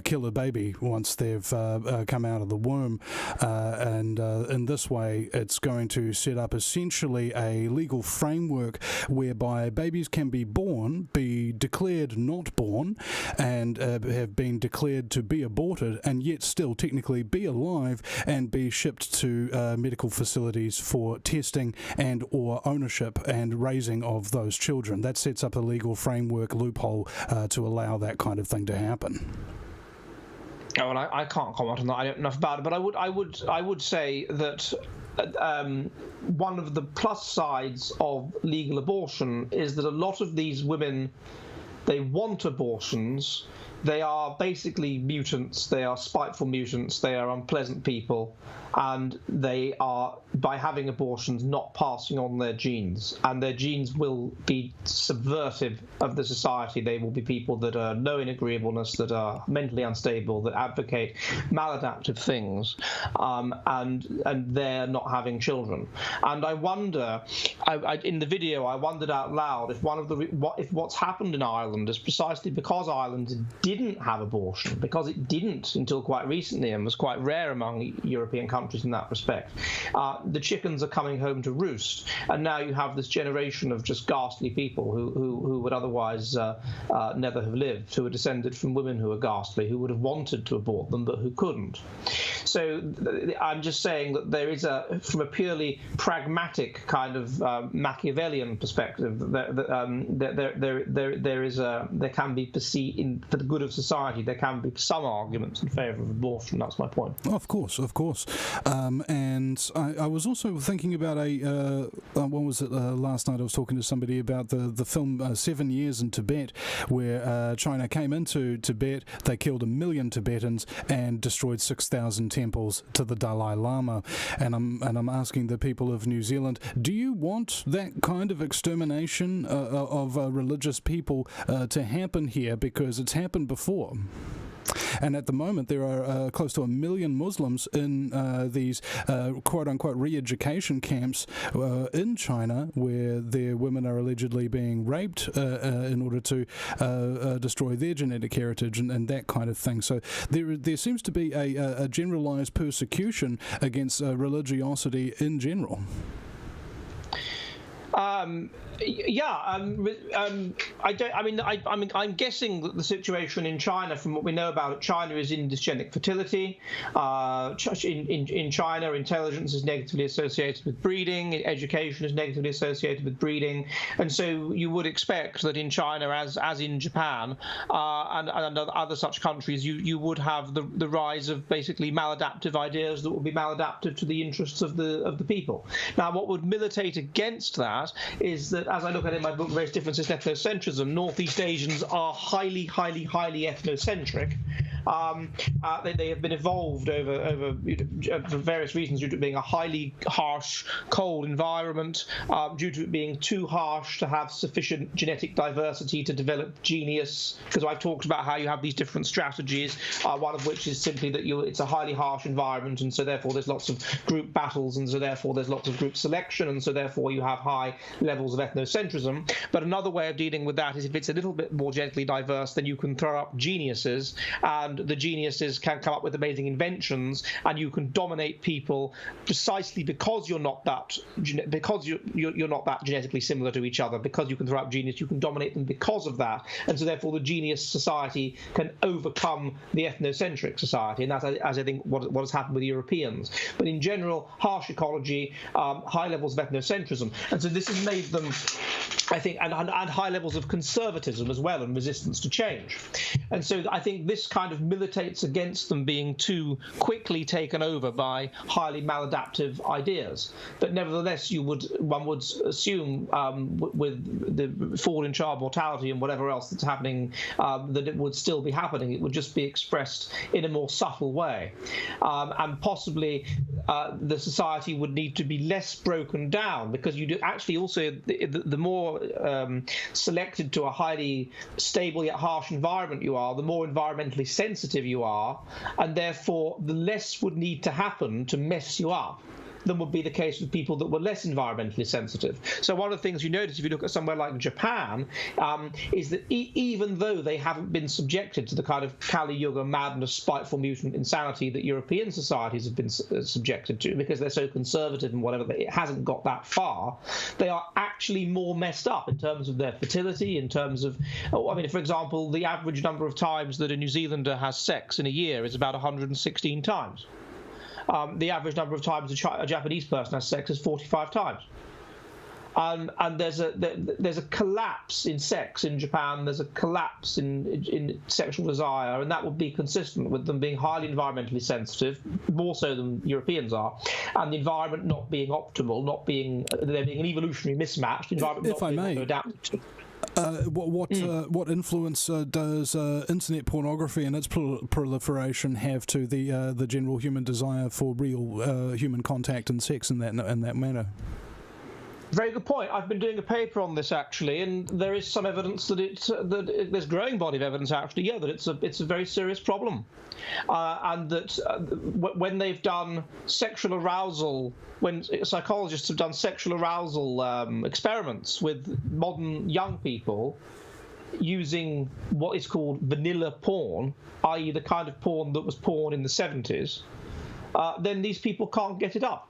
[SPEAKER 1] kill a baby once they've come out of the womb, and in this way, it's going to set up essentially a legal framework whereby babies can be born, be declared not born, and have been declared to be aborted, and yet still technically be alive and be shipped to medical facilities for testing and or ownership and raising of those children. That sets up a legal framework loophole to allow that kind of thing to happen.
[SPEAKER 2] Oh, well, I can't comment on that. I don't know enough about it, but I would say that one of the plus sides of legal abortion is that a lot of these women, they want abortions. They are basically mutants. They are spiteful mutants. They are unpleasant people, and they are, by having abortions, not passing on their genes, and their genes will be subversive of the society. They will be people that are low in agreeableness, that are mentally unstable, that advocate maladaptive things, and they're not having children. And I wonder, in the video, I wondered out loud if what's happened in Ireland is precisely because Ireland didn't have abortion, because it didn't until quite recently and was quite rare among European countries in that respect. The chickens are coming home to roost, and now you have this generation of just ghastly people who would otherwise never have lived, who are descended from women who are ghastly, who would have wanted to abort them but who couldn't. So I'm just saying that there is from a purely pragmatic kind of Machiavellian perspective, there can be perceived, for the good of society, there can be some arguments in favour of abortion. That's my point.
[SPEAKER 1] Of course. And I was also thinking about what was it last night? I was talking to somebody about the film 7 Years in Tibet, where China came into Tibet, they killed 1 million Tibetans and destroyed 6,000 temples to the Dalai Lama. And I'm asking the people of New Zealand, do you want that kind of extermination of religious people to happen here? Because it's happened before. And at the moment, there are close to 1 million Muslims in these quote-unquote re-education camps in China, where their women are allegedly being raped in order to destroy their genetic heritage and that kind of thing. So there seems to be a generalized persecution against religiosity in general. I'm guessing that the situation in China, from what we know about it, China is indysgenic fertility. In China, intelligence is negatively associated with breeding. Education is negatively associated with breeding. And so you would expect that in China, as in Japan and other such countries, you would have the rise of basically maladaptive ideas that would be maladaptive to the interests of the people. Now, what would militate against that is that, as I look at it in my book, Various Differences in Ethnocentrism, Northeast Asians are highly, highly, highly ethnocentric.
[SPEAKER 2] They have been evolved over for various reasons, due to it being a highly harsh, cold environment, due to it being too harsh to have sufficient genetic diversity to develop genius. Because I've talked about how you have these different strategies, one of which is simply that it's a highly harsh environment, and so therefore there's lots of group battles, and so therefore there's lots of group selection, and so therefore you have high levels of ethnocentrism. But another way of dealing with that is if it's a little bit more genetically diverse, then you can throw up geniuses, and the geniuses can come up with amazing inventions, and you can dominate people precisely because you're not that you're not that genetically similar to each other. Because you can throw up genius, you can dominate them because of that, and so therefore the genius society can overcome the ethnocentric society, and that's, as I think, what has happened with Europeans. But in general, harsh ecology, high levels of ethnocentrism, and so this has made them, I think, and high levels of conservatism as well, and resistance to change. And so I think this kind of militates against them being too quickly taken over by highly maladaptive ideas. But nevertheless, one would assume, with the fall in child mortality and whatever else that's happening, that it would still be happening. It would just be expressed in a more subtle way, and possibly the society would need to be less broken down, because you do actually also the more selected to a highly stable yet harsh environment you are, the more environmentally sensitive you are, and therefore the less would need to happen to mess you up than would be the case with people that were less environmentally sensitive. So one of the things you notice if you look at somewhere like Japan is that even though they haven't been subjected to the kind of Kali Yuga madness, spiteful mutant insanity that European societies have been subjected to, because they're so conservative and whatever, it hasn't got that far, they are actually more messed up in terms of their fertility, in terms of, I mean, for example, the average number of times that a New Zealander has sex in a year is about 116 times. The average number of times a Japanese person has sex is 45 times. And there's a collapse in sex in Japan. There's a collapse in sexual desire, and that would be consistent with them being highly environmentally sensitive, more so than Europeans are, and the environment not being optimal, there being an evolutionary mismatch. The environment
[SPEAKER 1] if
[SPEAKER 2] not
[SPEAKER 1] I
[SPEAKER 2] being
[SPEAKER 1] may.
[SPEAKER 2] able to adapt to.
[SPEAKER 1] What influence does internet pornography and its proliferation have to the general human desire for real human contact and sex in that manner?
[SPEAKER 2] Very good point. I've been doing a paper on this actually, and there is some evidence that there's growing body of evidence actually, that it's a very serious problem, and that when they've done sexual arousal, when psychologists have done sexual arousal experiments with modern young people using what is called vanilla porn, i.e. the kind of porn that was porn in the 70s, then these people can't get it up,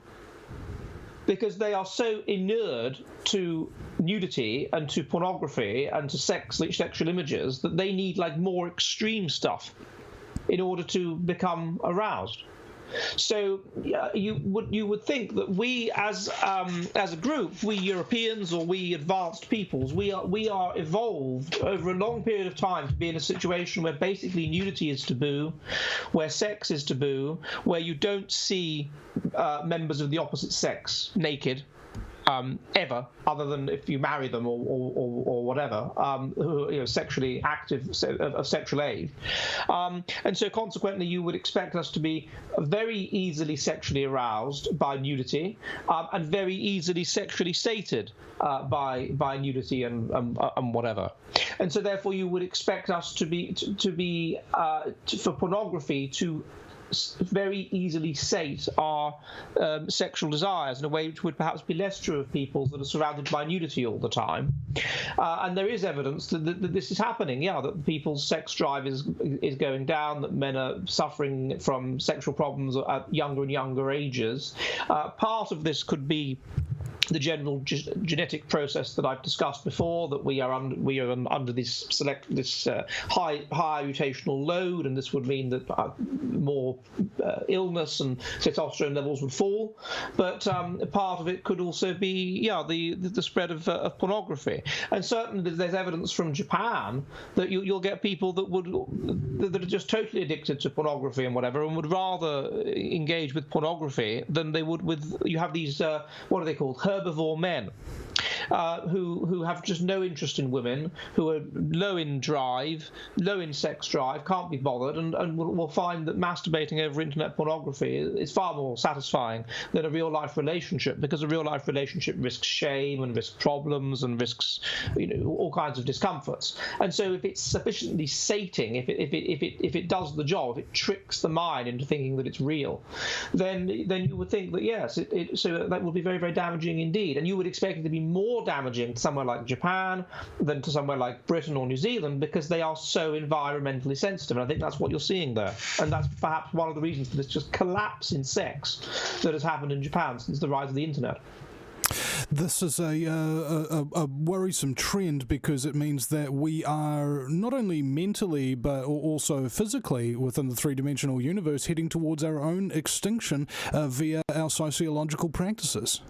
[SPEAKER 2] because they are so inured to nudity and to pornography and to sexual images that they need like more extreme stuff in order to become aroused. So you would think that we as a group, we Europeans or we advanced peoples, we are evolved over a long period of time to be in a situation where basically nudity is taboo, where sex is taboo, where you don't see members of the opposite sex naked. Ever, other than if you marry them or whatever, who are sexually active, of sexual age, and so consequently you would expect us to be very easily sexually aroused by nudity, and very easily sexually sated by nudity and whatever, and so therefore you would expect us to be for pornography to very easily sate our sexual desires in a way which would perhaps be less true of people that are surrounded by nudity all the time. And there is evidence that this is happening, that people's sex drive is going down, that men are suffering from sexual problems at younger and younger ages. Part of this could be the general genetic process that I've discussed before, that we are under this high mutational load, and this would mean that more illness and testosterone levels would fall. But part of it could also be the spread of pornography, and certainly there's evidence from Japan that you'll get people that are just totally addicted to pornography and whatever, and would rather engage with pornography than they would with, you have these what are they called, herbivore men. who have just no interest in women, who are low in drive, low in sex drive, can't be bothered, and will find that masturbating over internet pornography is far more satisfying than a real life relationship, because a real life relationship risks shame and risks problems and risks, all kinds of discomforts. And so if it's sufficiently sating, if it does the job, if it tricks the mind into thinking that it's real, then you would think that yes, so that would be very, very damaging indeed. And you would expect it to be more damaging to somewhere like Japan than to somewhere like Britain or New Zealand, because they are so environmentally sensitive. And I think that's what you're seeing there. And that's perhaps one of the reasons for this just collapse in sex that has happened in Japan since the rise of the internet.
[SPEAKER 1] This is a worrisome trend, because it means that we are not only mentally but also physically within the three-dimensional universe heading towards our own extinction via our sociological practices.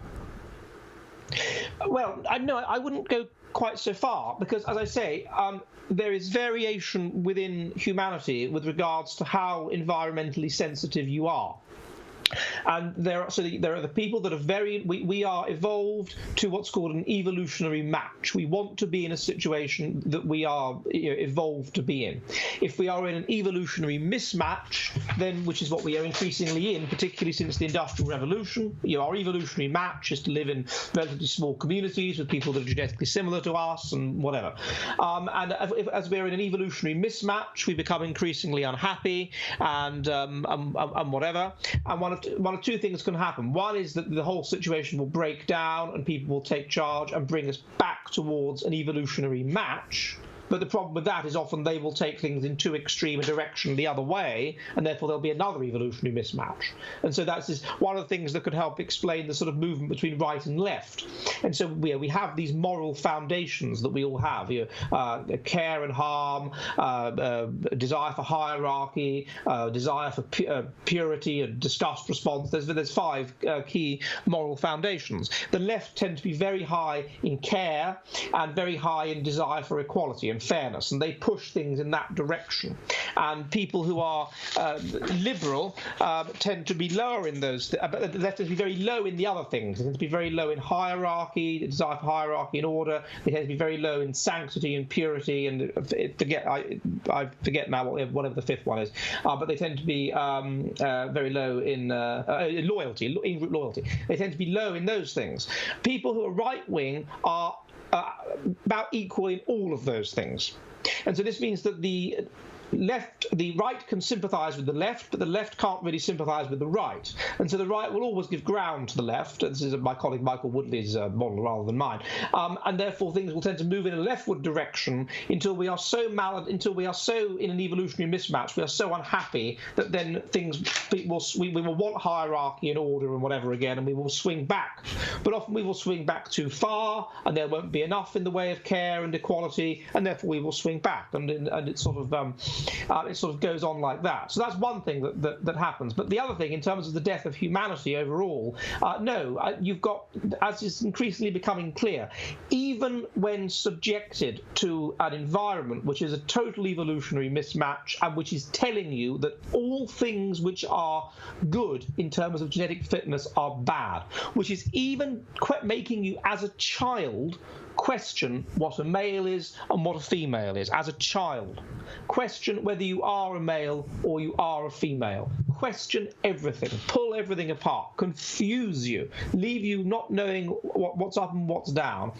[SPEAKER 2] Well, I wouldn't go quite so far, because, as I say, there is variation within humanity with regards to how environmentally sensitive you are. And there are the people that are we are evolved to what's called an evolutionary match. We want to be in a situation that we are evolved to be in. If we are in an evolutionary mismatch, then, which is what we are increasingly in, particularly since the Industrial Revolution, our evolutionary match is to live in relatively small communities with people that are genetically similar to us and whatever. And as we're in an evolutionary mismatch, we become increasingly unhappy and whatever. And one of two things can happen. One is that the whole situation will break down and people will take charge and bring us back towards an evolutionary match. But the problem with that is often they will take things in too extreme a direction the other way, and therefore there'll be another evolutionary mismatch. And so that's one of the things that could help explain the sort of movement between right and left. And so we have these moral foundations that we all have, care and harm, desire for hierarchy, desire for purity and disgust response. There's five key moral foundations. The left tend to be very high in care and very high in desire for equality and fairness, and they push things in that direction. And people who are liberal tend to be lower in those, but they tend to be very low in the other things. They tend to be very low in hierarchy, desire for hierarchy and order. They tend to be very low in sanctity and purity, and I forget now whatever the fifth one is. But they tend to be very low in loyalty, in-group loyalty. They tend to be low in those things. People who are right-wing are about equal in all of those things. And so this means that the right can sympathise with the left, but the left can't really sympathise with the right. And so the right will always give ground to the left. This is my colleague Michael Woodley's model rather than mine. And therefore things will tend to move in a leftward direction until we are so in an evolutionary mismatch, we are so unhappy that then we will want hierarchy and order and whatever again, and we will swing back. But often we will swing back too far, and there won't be enough in the way of care and equality, and therefore we will swing back. And it sort of goes on like that. So that's one thing that happens. But the other thing, in terms of the death of humanity overall, you've got, as is increasingly becoming clear, even when subjected to an environment which is a total evolutionary mismatch and which is telling you that all things which are good in terms of genetic fitness are bad, which is even making you as a child question what a male is and what a female is. As a child, question whether you are a male or you are a female. Question everything, pull everything apart, confuse you, leave you not knowing what's up and what's down.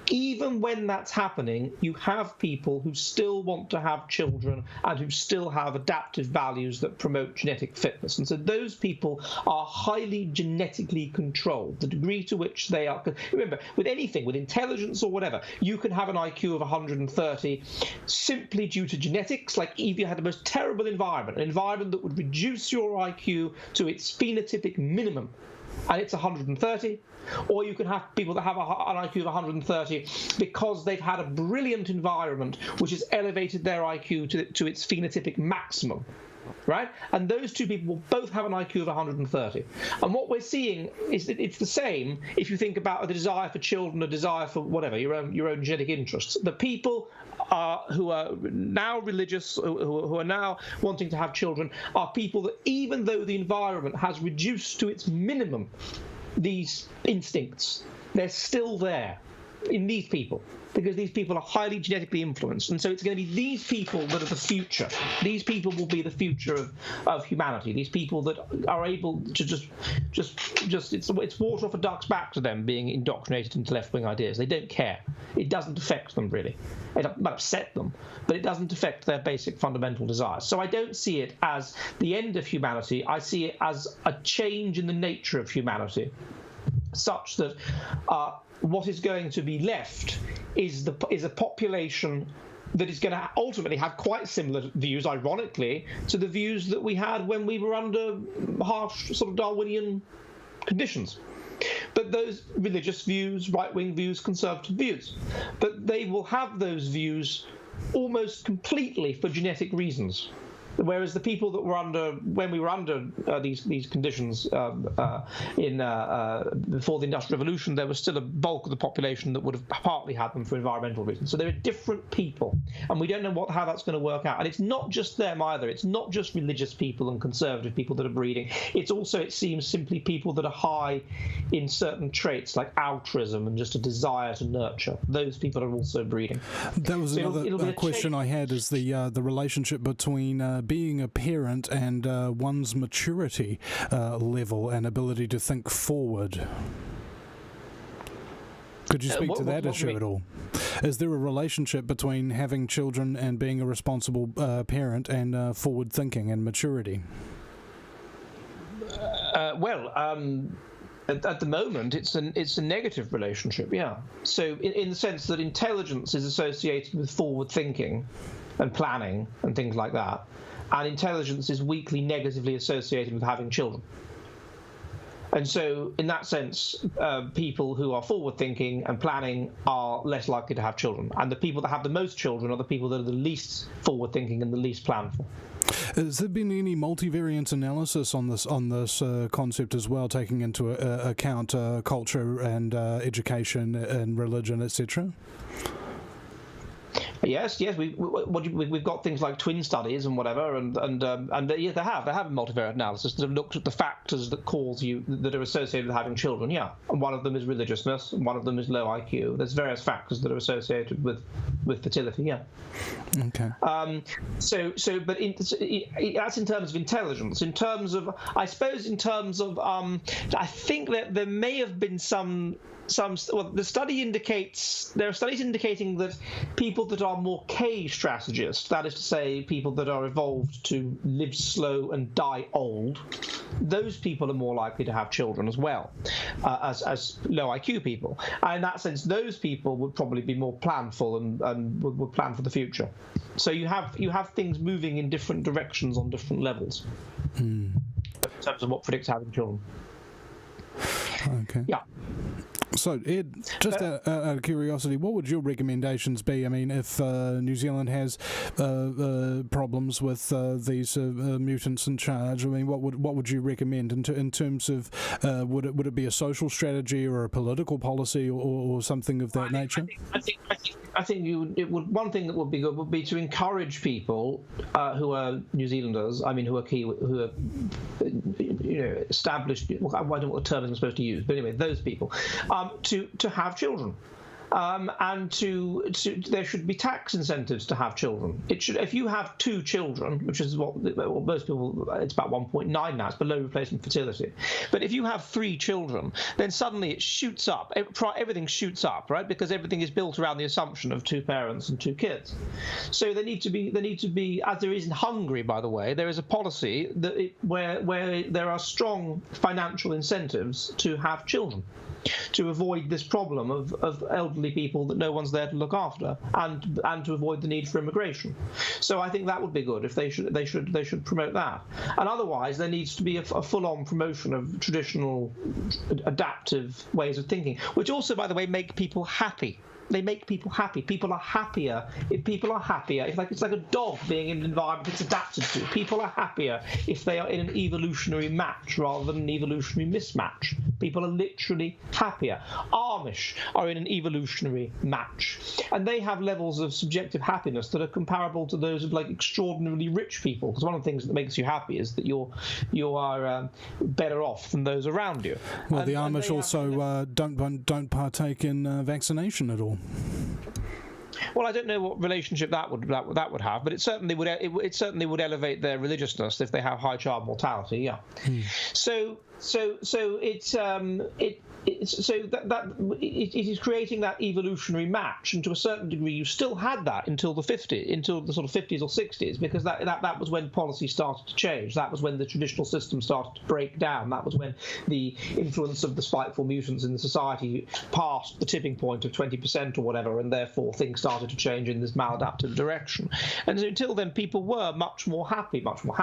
[SPEAKER 2] Even when that's happening, you have people who still want to have children and who still have adaptive values that promote genetic fitness. And so those people are highly genetically controlled. The degree to which they are, remember, with anything, with intelligence or whatever, you can have an IQ of 130 simply due to genetics. Like if you had the most terrible environment, an environment that would reduce your IQ to its phenotypic minimum, and it's 130, or you can have people that have an IQ of 130 because they've had a brilliant environment which has elevated their IQ to its phenotypic maximum. Right? And those two people will both have an IQ of 130. And what we're seeing is that it's the same if you think about the desire for children, a desire for whatever, your own genetic interests. The people who are now religious, who are now wanting to have children, are people that, even though the environment has reduced to its minimum these instincts, they're still there. in these people, because these people are highly genetically influenced, and so it's going to be these people that are the future. These people will be the future of humanity. These people that are able to just it's water off a duck's back to them being indoctrinated into left-wing ideas. They don't care. It doesn't affect them really. It might upset them, but it doesn't affect their basic fundamental desires. So I don't see it as the end of humanity. I see it as a change in the nature of humanity, such that what is going to be left is a population that is going to ultimately have quite similar views, ironically, to the views that we had when we were under harsh sort of Darwinian conditions. But those religious views, right-wing views, conservative views, but they will have those views almost completely for genetic reasons. Whereas the people that were when we were under these conditions before the Industrial Revolution, there was still a bulk of the population that would have partly had them for environmental reasons. So there are different people, and we don't know how that's going to work out. And it's not just them either. It's not just religious people and conservative people that are breeding. It's also, it seems, simply people that are high in certain traits like altruism and just a desire to nurture. Those people are also breeding.
[SPEAKER 1] That was another question I had, is the relationship between being a parent and one's maturity level and ability to think forward. Could you speak to that issue at all? Is there a relationship between having children and being a responsible parent and forward thinking and maturity?
[SPEAKER 2] At the moment, it's a negative relationship, yeah. So in the sense that intelligence is associated with forward thinking and planning and things like that, and intelligence is weakly negatively associated with having children. And so, in that sense, people who are forward-thinking and planning are less likely to have children. And the people that have the most children are the people that are the least forward-thinking and the least planful.
[SPEAKER 1] Has there been any multivariate analysis on this concept as well, taking into account culture and education and religion, etc.?
[SPEAKER 2] Yes, we've got things like twin studies and whatever, and yeah, they have a multivariate analysis that have looked at the factors that that are associated with having children. Yeah, and one of them is religiousness, and one of them is low IQ. There's various factors that are associated with fertility. Yeah.
[SPEAKER 1] Okay.
[SPEAKER 2] But that's in terms of intelligence. In terms of, I suppose, I think that there may have been the study indicates, there are studies indicating that people that are more K strategists, that is to say people that are evolved to live slow and die old, those people are more likely to have children as well, as low IQ people. And in that sense, those people would probably be more planful and would plan for the future. So you have things moving in different directions on different levels in terms of what predicts having children.
[SPEAKER 1] Okay.
[SPEAKER 2] Yeah.
[SPEAKER 1] So, Ed, just out of curiosity, what would your recommendations be? I mean, if New Zealand has problems with these mutants in charge, I mean, what would you recommend in terms of would it be a social strategy or a political policy or something of that nature?
[SPEAKER 2] I think one thing that would be good would be to encourage people who are New Zealanders, I mean, who are established. I don't know what the term I'm supposed to use, but anyway, those people. To have children, and there should be tax incentives to have children. If you have 2 children, which is what most people, it's about 1.9 now, it's below replacement fertility. But if you have 3 children, then suddenly it shoots up. Everything shoots up, right? Because everything is built around the assumption of 2 parents and 2 kids. So there need to be, as there is in Hungary, by the way, there is a policy where there are strong financial incentives to have children, to avoid this problem of elderly people that no one's there to look after, and to avoid the need for immigration. So I think that would be good if they should promote that. And otherwise, there needs to be a full-on promotion of traditional adaptive ways of thinking, which also, by the way, make people happy. They make people happy. People are happier if it's like a dog being in an environment it's adapted to. People are happier if they are in an evolutionary match rather than an evolutionary mismatch. People are literally happier. Amish are in an evolutionary match, and they have levels of subjective happiness that are comparable to those of like extraordinarily rich people. Because one of the things that makes you happy is that you are better off than those around you.
[SPEAKER 1] Well, the Amish also don't partake in vaccination at all.
[SPEAKER 2] Well, I don't know what relationship that would have, but it certainly would elevate their religiousness if they have high child mortality. Yeah. So it is creating that evolutionary match, and to a certain degree, you still had that until the sort of 50s or 60s, because that was when policy started to change. That was when the traditional system started to break down. That was when the influence of the spiteful mutants in the society passed the tipping point of 20% or whatever, and therefore things started to change in this maladaptive direction. And so until then, people were much more happy, much more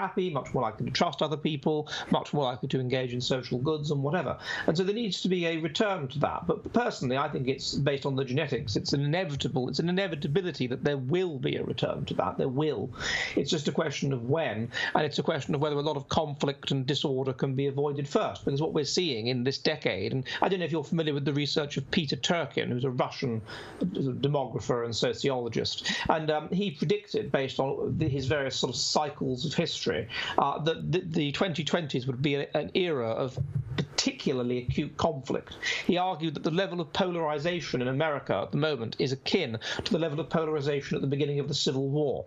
[SPEAKER 2] likely to trust other people, much more likely to engage in social goods and whatever. And so there needs to be a return to that. But personally, I think it's based on the genetics. It's an inevitability that there will be a return to that. There will. It's just a question of when, and it's a question of whether a lot of conflict and disorder can be avoided first. Because what we're seeing in this decade, and I don't know if you're familiar with the research of Peter Turkin, who's a Russian demographer and sociologist, and he predicted, based on his various sort of cycles of history, that the 2020s would be an era of particularly acute conflict. He argued that the level of polarization in America at the moment is akin to the level of polarization at the beginning of the Civil War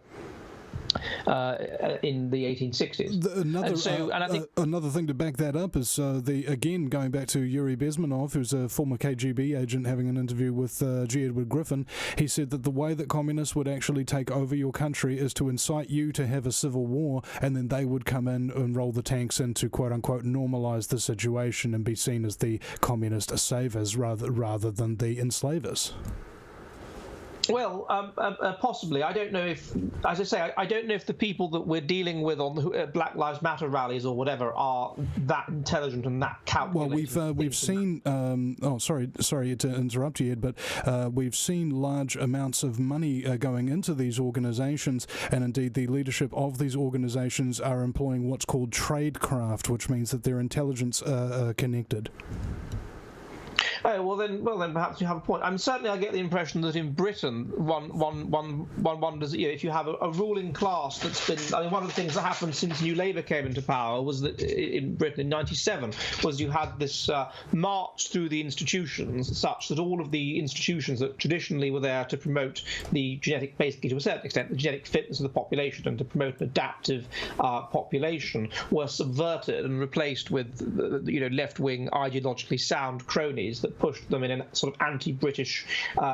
[SPEAKER 2] in the 1860s.
[SPEAKER 1] Another thing to back that up is going back to Yuri Bezmenov, who's a former KGB agent, having an interview with G. Edward Griffin. He said that the way that communists would actually take over your country is to incite you to have a civil war, and then they would come in and roll the tanks in to quote-unquote normalize the situation and be seen as the communist savers rather than the enslavers.
[SPEAKER 2] Well, possibly. I don't know if, as I say, I don't know if the people that we're dealing with on the Black Lives Matter rallies or whatever are that intelligent and that calculated.
[SPEAKER 1] Well, we've seen. Sorry to interrupt you, Ed, but we've seen large amounts of money going into these organisations, and indeed the leadership of these organisations are employing what's called tradecraft, which means that their intelligence are connected.
[SPEAKER 2] Oh, well then perhaps you have a point. Certainly I get the impression that in Britain, one wonders, if you have a ruling class that's been, one of the things that happened since New Labour came into power was that in Britain in 97 was you had this march through the institutions such that all of the institutions that traditionally were there to promote basically to a certain extent, the genetic fitness of the population and to promote an adaptive population were subverted and replaced with, left-wing ideologically sound cronies that pushed them in a sort of anti-British,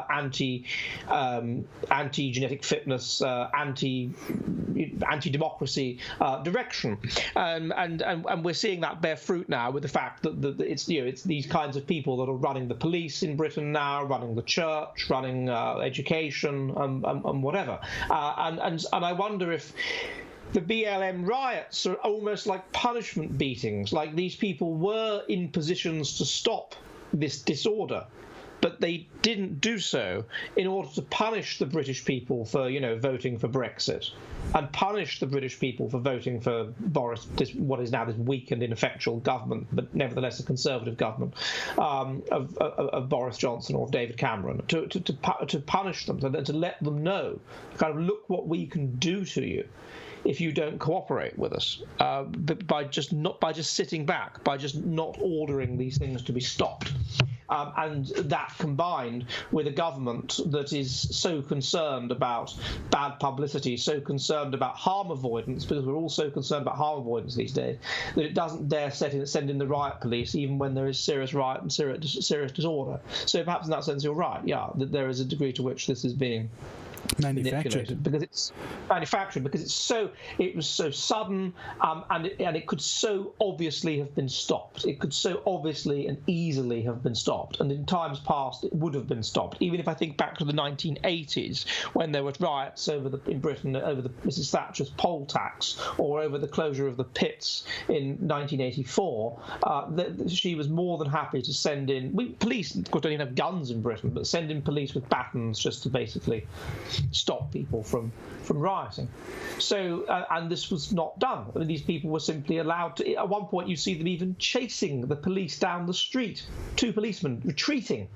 [SPEAKER 2] anti-genetic fitness, anti-democracy direction, and we're seeing that bear fruit now with the fact that it's these kinds of people that are running the police in Britain now, running the church, running education, and whatever, and I wonder if the BLM riots are almost like punishment beatings, like these people were in positions to stop this disorder, but they didn't do so in order to punish the British people for, voting for Brexit, and punish the British people for voting for what is now this weak and ineffectual government, but nevertheless a conservative government of Boris Johnson or of David Cameron, to punish them, and to let them know, kind of, look what we can do to you if you don't cooperate with us, by just sitting back, by just not ordering these things to be stopped. And that combined with a government that is so concerned about bad publicity, so concerned about harm avoidance, because we're all so concerned about harm avoidance these days, that it doesn't dare send in the riot police even when there is serious riot and serious disorder. So perhaps in that sense you're right, that there is a degree to which this is being
[SPEAKER 1] manufactured
[SPEAKER 2] because it's manufactured because it was so sudden, and it could so obviously have been stopped. It could so obviously and easily have been stopped, and in times past it would have been stopped. Even if I think back to the 1980s when there were riots in Britain over the Mrs. Thatcher's poll tax, or over the closure of the pits in 1984, she was more than happy to send in police. Of course, don't even have guns in Britain, but send in police with batons just to basically stop people from rioting. So, and this was not done. I mean, these people were simply allowed to. At one point, you see them even chasing the police down the street. 2 policemen retreating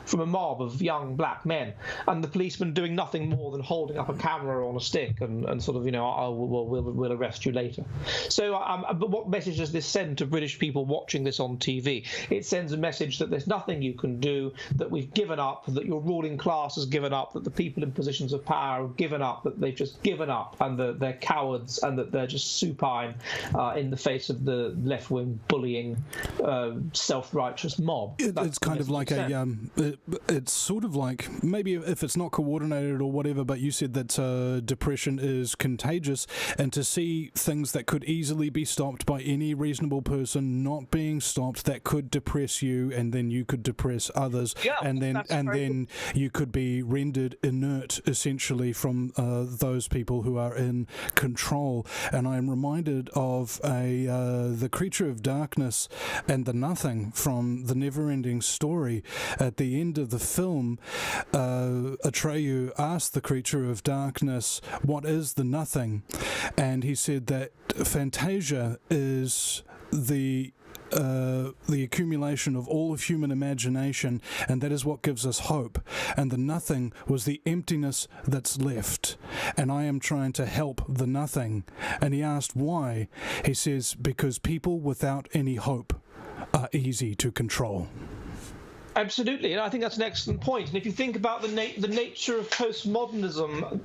[SPEAKER 2] from a mob of young black men, and the policeman doing nothing more than holding up a camera on a stick and sort of, we'll arrest you later. So, but what message does this send to British people watching this on TV? It sends a message that there's nothing you can do, that we've given up, that your ruling class has given up, that the people in positions of power have given up, that they've just given up, and that they're cowards, and that they're just supine in the face of the left-wing bullying, self-righteous mob.
[SPEAKER 1] It's kind of like it's sort of like, maybe if it's not coordinated or whatever, but you said that depression is contagious, and to see things that could easily be stopped by any reasonable person not being stopped, that could depress you, and then you could depress others, and then you could be rendered inert essentially from those people who are in control. And I am reminded of the creature of darkness and the nothing from the Never-Ending Story. At the end of the film, Atreyu asked the creature of darkness, "What is the nothing?" And he said that Fantasia is the accumulation of all of human imagination, and that is what gives us hope. And the nothing was the emptiness that's left. And I am trying to help the nothing. And he asked why. He says, because people without any hope are easy to control.
[SPEAKER 2] Absolutely, and I think that's an excellent point. And if you think about the nature of postmodernism,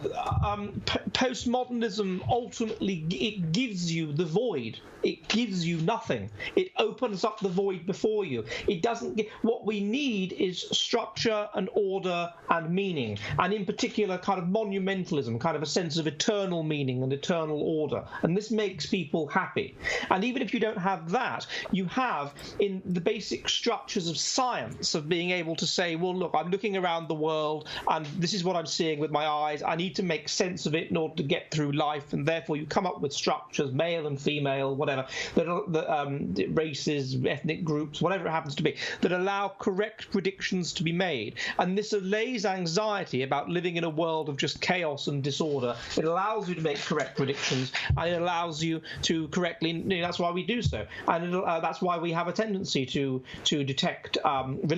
[SPEAKER 2] postmodernism ultimately, it gives you the void. It gives you nothing. It opens up the void before you. It doesn't. What we need is structure and order and meaning, and in particular, kind of monumentalism, kind of a sense of eternal meaning and eternal order. And this makes people happy. And even if you don't have that, you have in the basic structures of science, of being able to say, well, look, I'm looking around the world, and this is what I'm seeing with my eyes. I need to make sense of it in order to get through life, and therefore you come up with structures, male and female, whatever, that races, ethnic groups, whatever it happens to be, that allow correct predictions to be made. And this allays anxiety about living in a world of just chaos and disorder. It allows you to make correct predictions, and it allows you to correctly. That's why we do so, and that's why we have a tendency to detect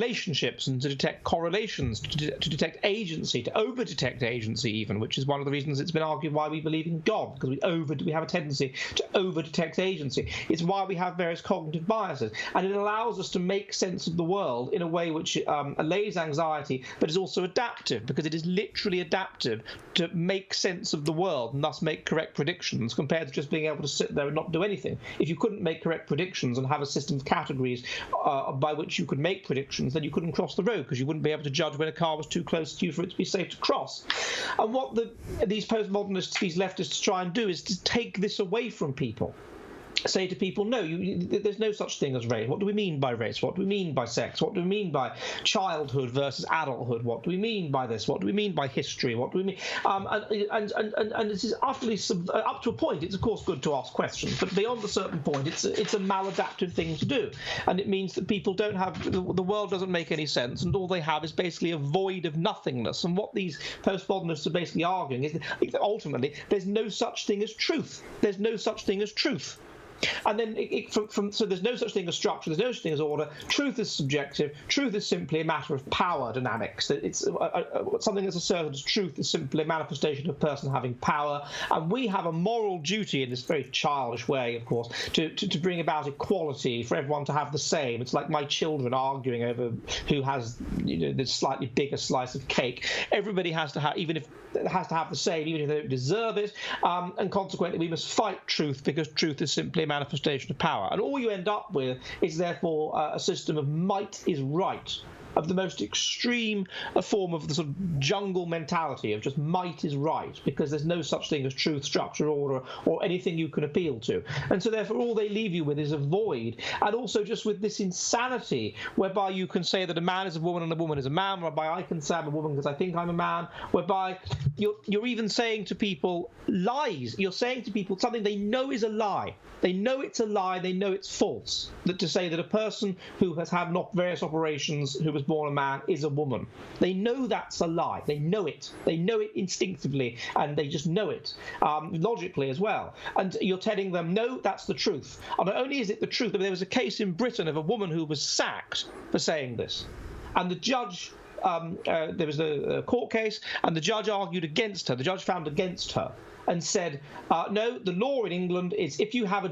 [SPEAKER 2] relationships and to detect correlations, to detect agency, to over-detect agency even, which is one of the reasons it's been argued why we believe in God, because we have a tendency to over-detect agency. It's why we have various cognitive biases, and it allows us to make sense of the world in a way which allays anxiety, but is also adaptive, because it is literally adaptive to make sense of the world and thus make correct predictions, compared to just being able to sit there and not do anything. If you couldn't make correct predictions and have a system of categories by which you could make predictions, then you couldn't cross the road, because you wouldn't be able to judge when a car was too close to you for it to be safe to cross. And what these postmodernists, these leftists try and do is to take this away from people. Say to people, no, there's no such thing as race. What do we mean by race? What do we mean by sex? What do we mean by childhood versus adulthood? What do we mean by this? What do we mean by history? What do we mean? And this is utterly up to a point. It's of course good to ask questions, but beyond a certain point, it's a maladaptive thing to do, and it means that people don't have the world doesn't make any sense, and all they have is basically a void of nothingness. And what these postmodernists are basically arguing is that ultimately there's no such thing as truth. There's no such thing as truth. And then so there's no such thing as structure, there's no such thing as order. Truth is subjective. Truth is simply a matter of power dynamics. It's something that's asserted as truth is simply a manifestation of a person having power. And we have a moral duty in this very childish way, of course, to bring about equality, for everyone to have the same. It's like my children arguing over who has the slightly bigger slice of cake. Everybody has to have, even if has to have the same, even if they don't deserve it. And consequently, we must fight truth, because truth is simply a manifestation of power. And all you end up with is therefore a system of might is right. of the most extreme form of the sort of jungle mentality of just might is right, because there's no such thing as truth, structure, order, or anything you can appeal to. And so therefore all they leave you with is a void, and also just with this insanity whereby you can say that a man is a woman and a woman is a man, whereby I can say I'm a woman because I think I'm a man, whereby you're even saying to people lies. You're saying to people something they know is a lie. They know it's a lie. They know it's false. That to say that a person who has had various operations, who was born a man, is a woman. They know that's a lie. They know it. They know it instinctively, and they just know it logically as well. And you're telling them, no, that's the truth. And not only is it the truth, but there was a case in Britain of a woman who was sacked for saying this, and the judge. There was a court case, and the judge argued against her. The judge found against her and said, no, the law in England is if you have a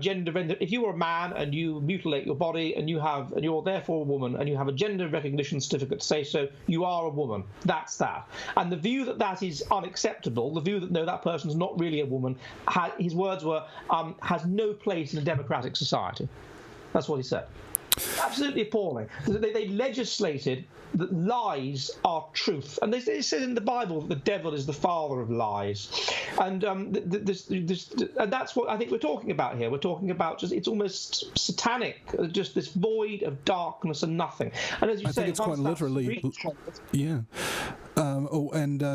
[SPEAKER 2] if you are a man and you mutilate your body and you're therefore a woman and you have a gender recognition certificate to say so, you are a woman. That's that. And the view that that is unacceptable, the view that no, that person's not really a woman, his words were, has no place in a democratic society. That's what he said. Absolutely appalling. They legislated that lies are truth, and they said in the Bible that the devil is the father of lies, and and that's what I think we're talking about here. We're talking about it's almost satanic, just this void of darkness and nothing. And as you say,
[SPEAKER 1] think it's quite literally, yeah.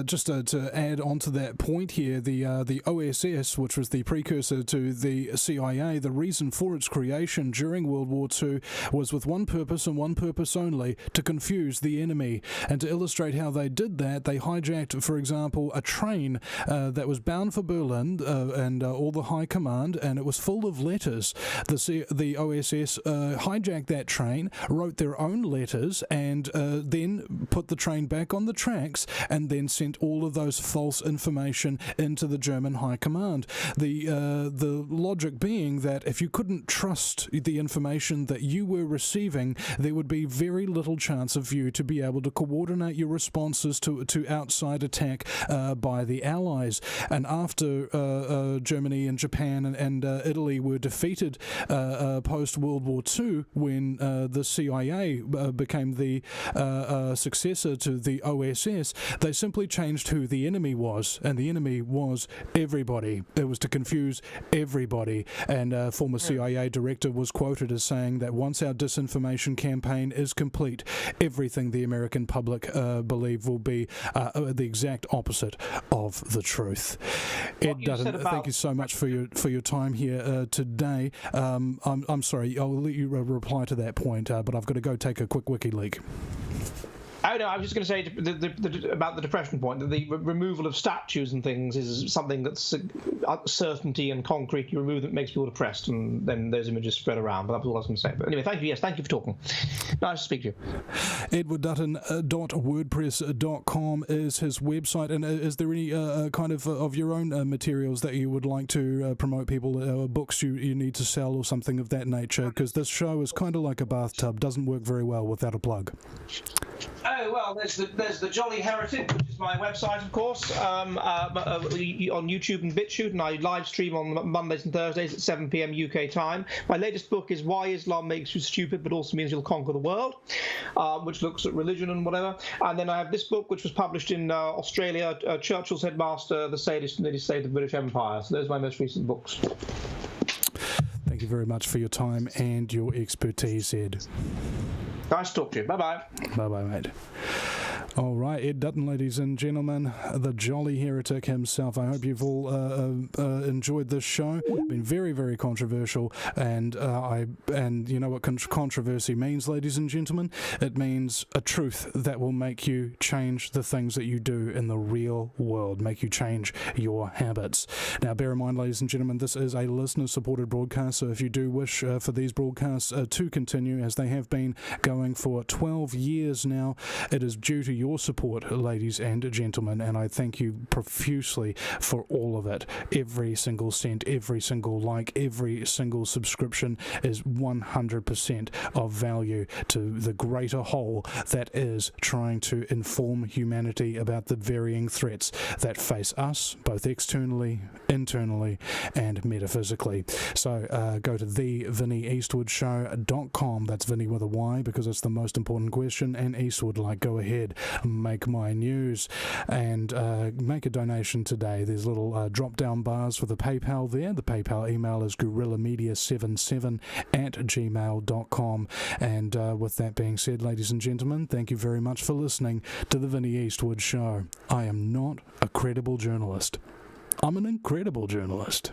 [SPEAKER 1] Just to add on to that point here, the OSS, which was the precursor to the CIA, the reason for its creation during World War II was with one purpose and one purpose only: to confuse the enemy. And to illustrate how they did that, they hijacked, for example, a train that was bound for Berlin and all the high command, and it was full of letters. The OSS hijacked that train, wrote their own letters, and then put the train back on the tracks, and then sent all of those false information into the German high command. The logic being that if you couldn't trust the information that you were receiving, there would be very little chance of you to be able to coordinate your responses to outside attack by the Allies. And after Germany and Japan and Italy were defeated post-World War II, when the CIA became the successor to the OSS, they simply changed who the enemy was, and the enemy was everybody. It was to confuse everybody. And a former CIA director was quoted as saying that once our disinformation campaign is complete, everything the American public believe will be the exact opposite of the truth. Ed Dutton, thank you so much for your time here today. I'm sorry, I'll let you reply to that point, but I've got to go take a quick wiki leak.
[SPEAKER 2] Oh no, I was just going to say about the depression point, that the removal of statues and things is something that's certainty and concrete. You remove it, makes people depressed, and then those images spread around. But that was all I was going to say. But anyway, thank you. Yes, thank you for talking. Nice to speak to you. EdwardDutton.wordpress.com is his website. And is there any kind of your own materials that you would like to promote people, books you need to sell or something of that nature? Because this show is kind of like a bathtub, doesn't work very well without a plug. Oh, well, there's the Jolly Heretic, which is my website, of course, on YouTube and BitChute, and I live stream on Mondays and Thursdays at 7 p.m. UK time. My latest book is Why Islam Makes You Stupid But Also Means You'll Conquer the World, which looks at religion and whatever. And then I have this book, which was published in Australia, Churchill's Headmaster, The Sadist and Nearly Saved the British Empire. So those are my most recent books.
[SPEAKER 1] Thank you very much for your time and your expertise, Ed.
[SPEAKER 2] Nice to talk to you. Bye-bye.
[SPEAKER 1] Bye-bye, mate. All right, Ed Dutton, ladies and gentlemen, the Jolly Heretic himself. I hope you've all enjoyed this show. Been very, very controversial, and you know what controversy means, ladies and gentlemen? It means a truth that will make you change the things that you do in the real world, make you change your habits. Now, bear in mind, ladies and gentlemen, this is a listener-supported broadcast, so if you do wish for these broadcasts to continue, as they have been going for 12 years now, it is due to your support, ladies and gentlemen, and I thank you profusely for all of it. Every single cent, every single like, every single subscription is 100% of value to the greater whole that is trying to inform humanity about the varying threats that face us, both externally, internally, and metaphysically. So go to thevinnieeastwoodshow.com. That's Vinny with a Y, because it's the most important question, and Eastwood, like, go ahead, make my news, and make a donation today. There's little drop-down bars for the PayPal there. The PayPal email is guerrillamedia77@gmail.com. And with that being said, ladies and gentlemen, thank you very much for listening to the Vinny Eastwood Show. I am not a credible journalist. I'm an incredible journalist.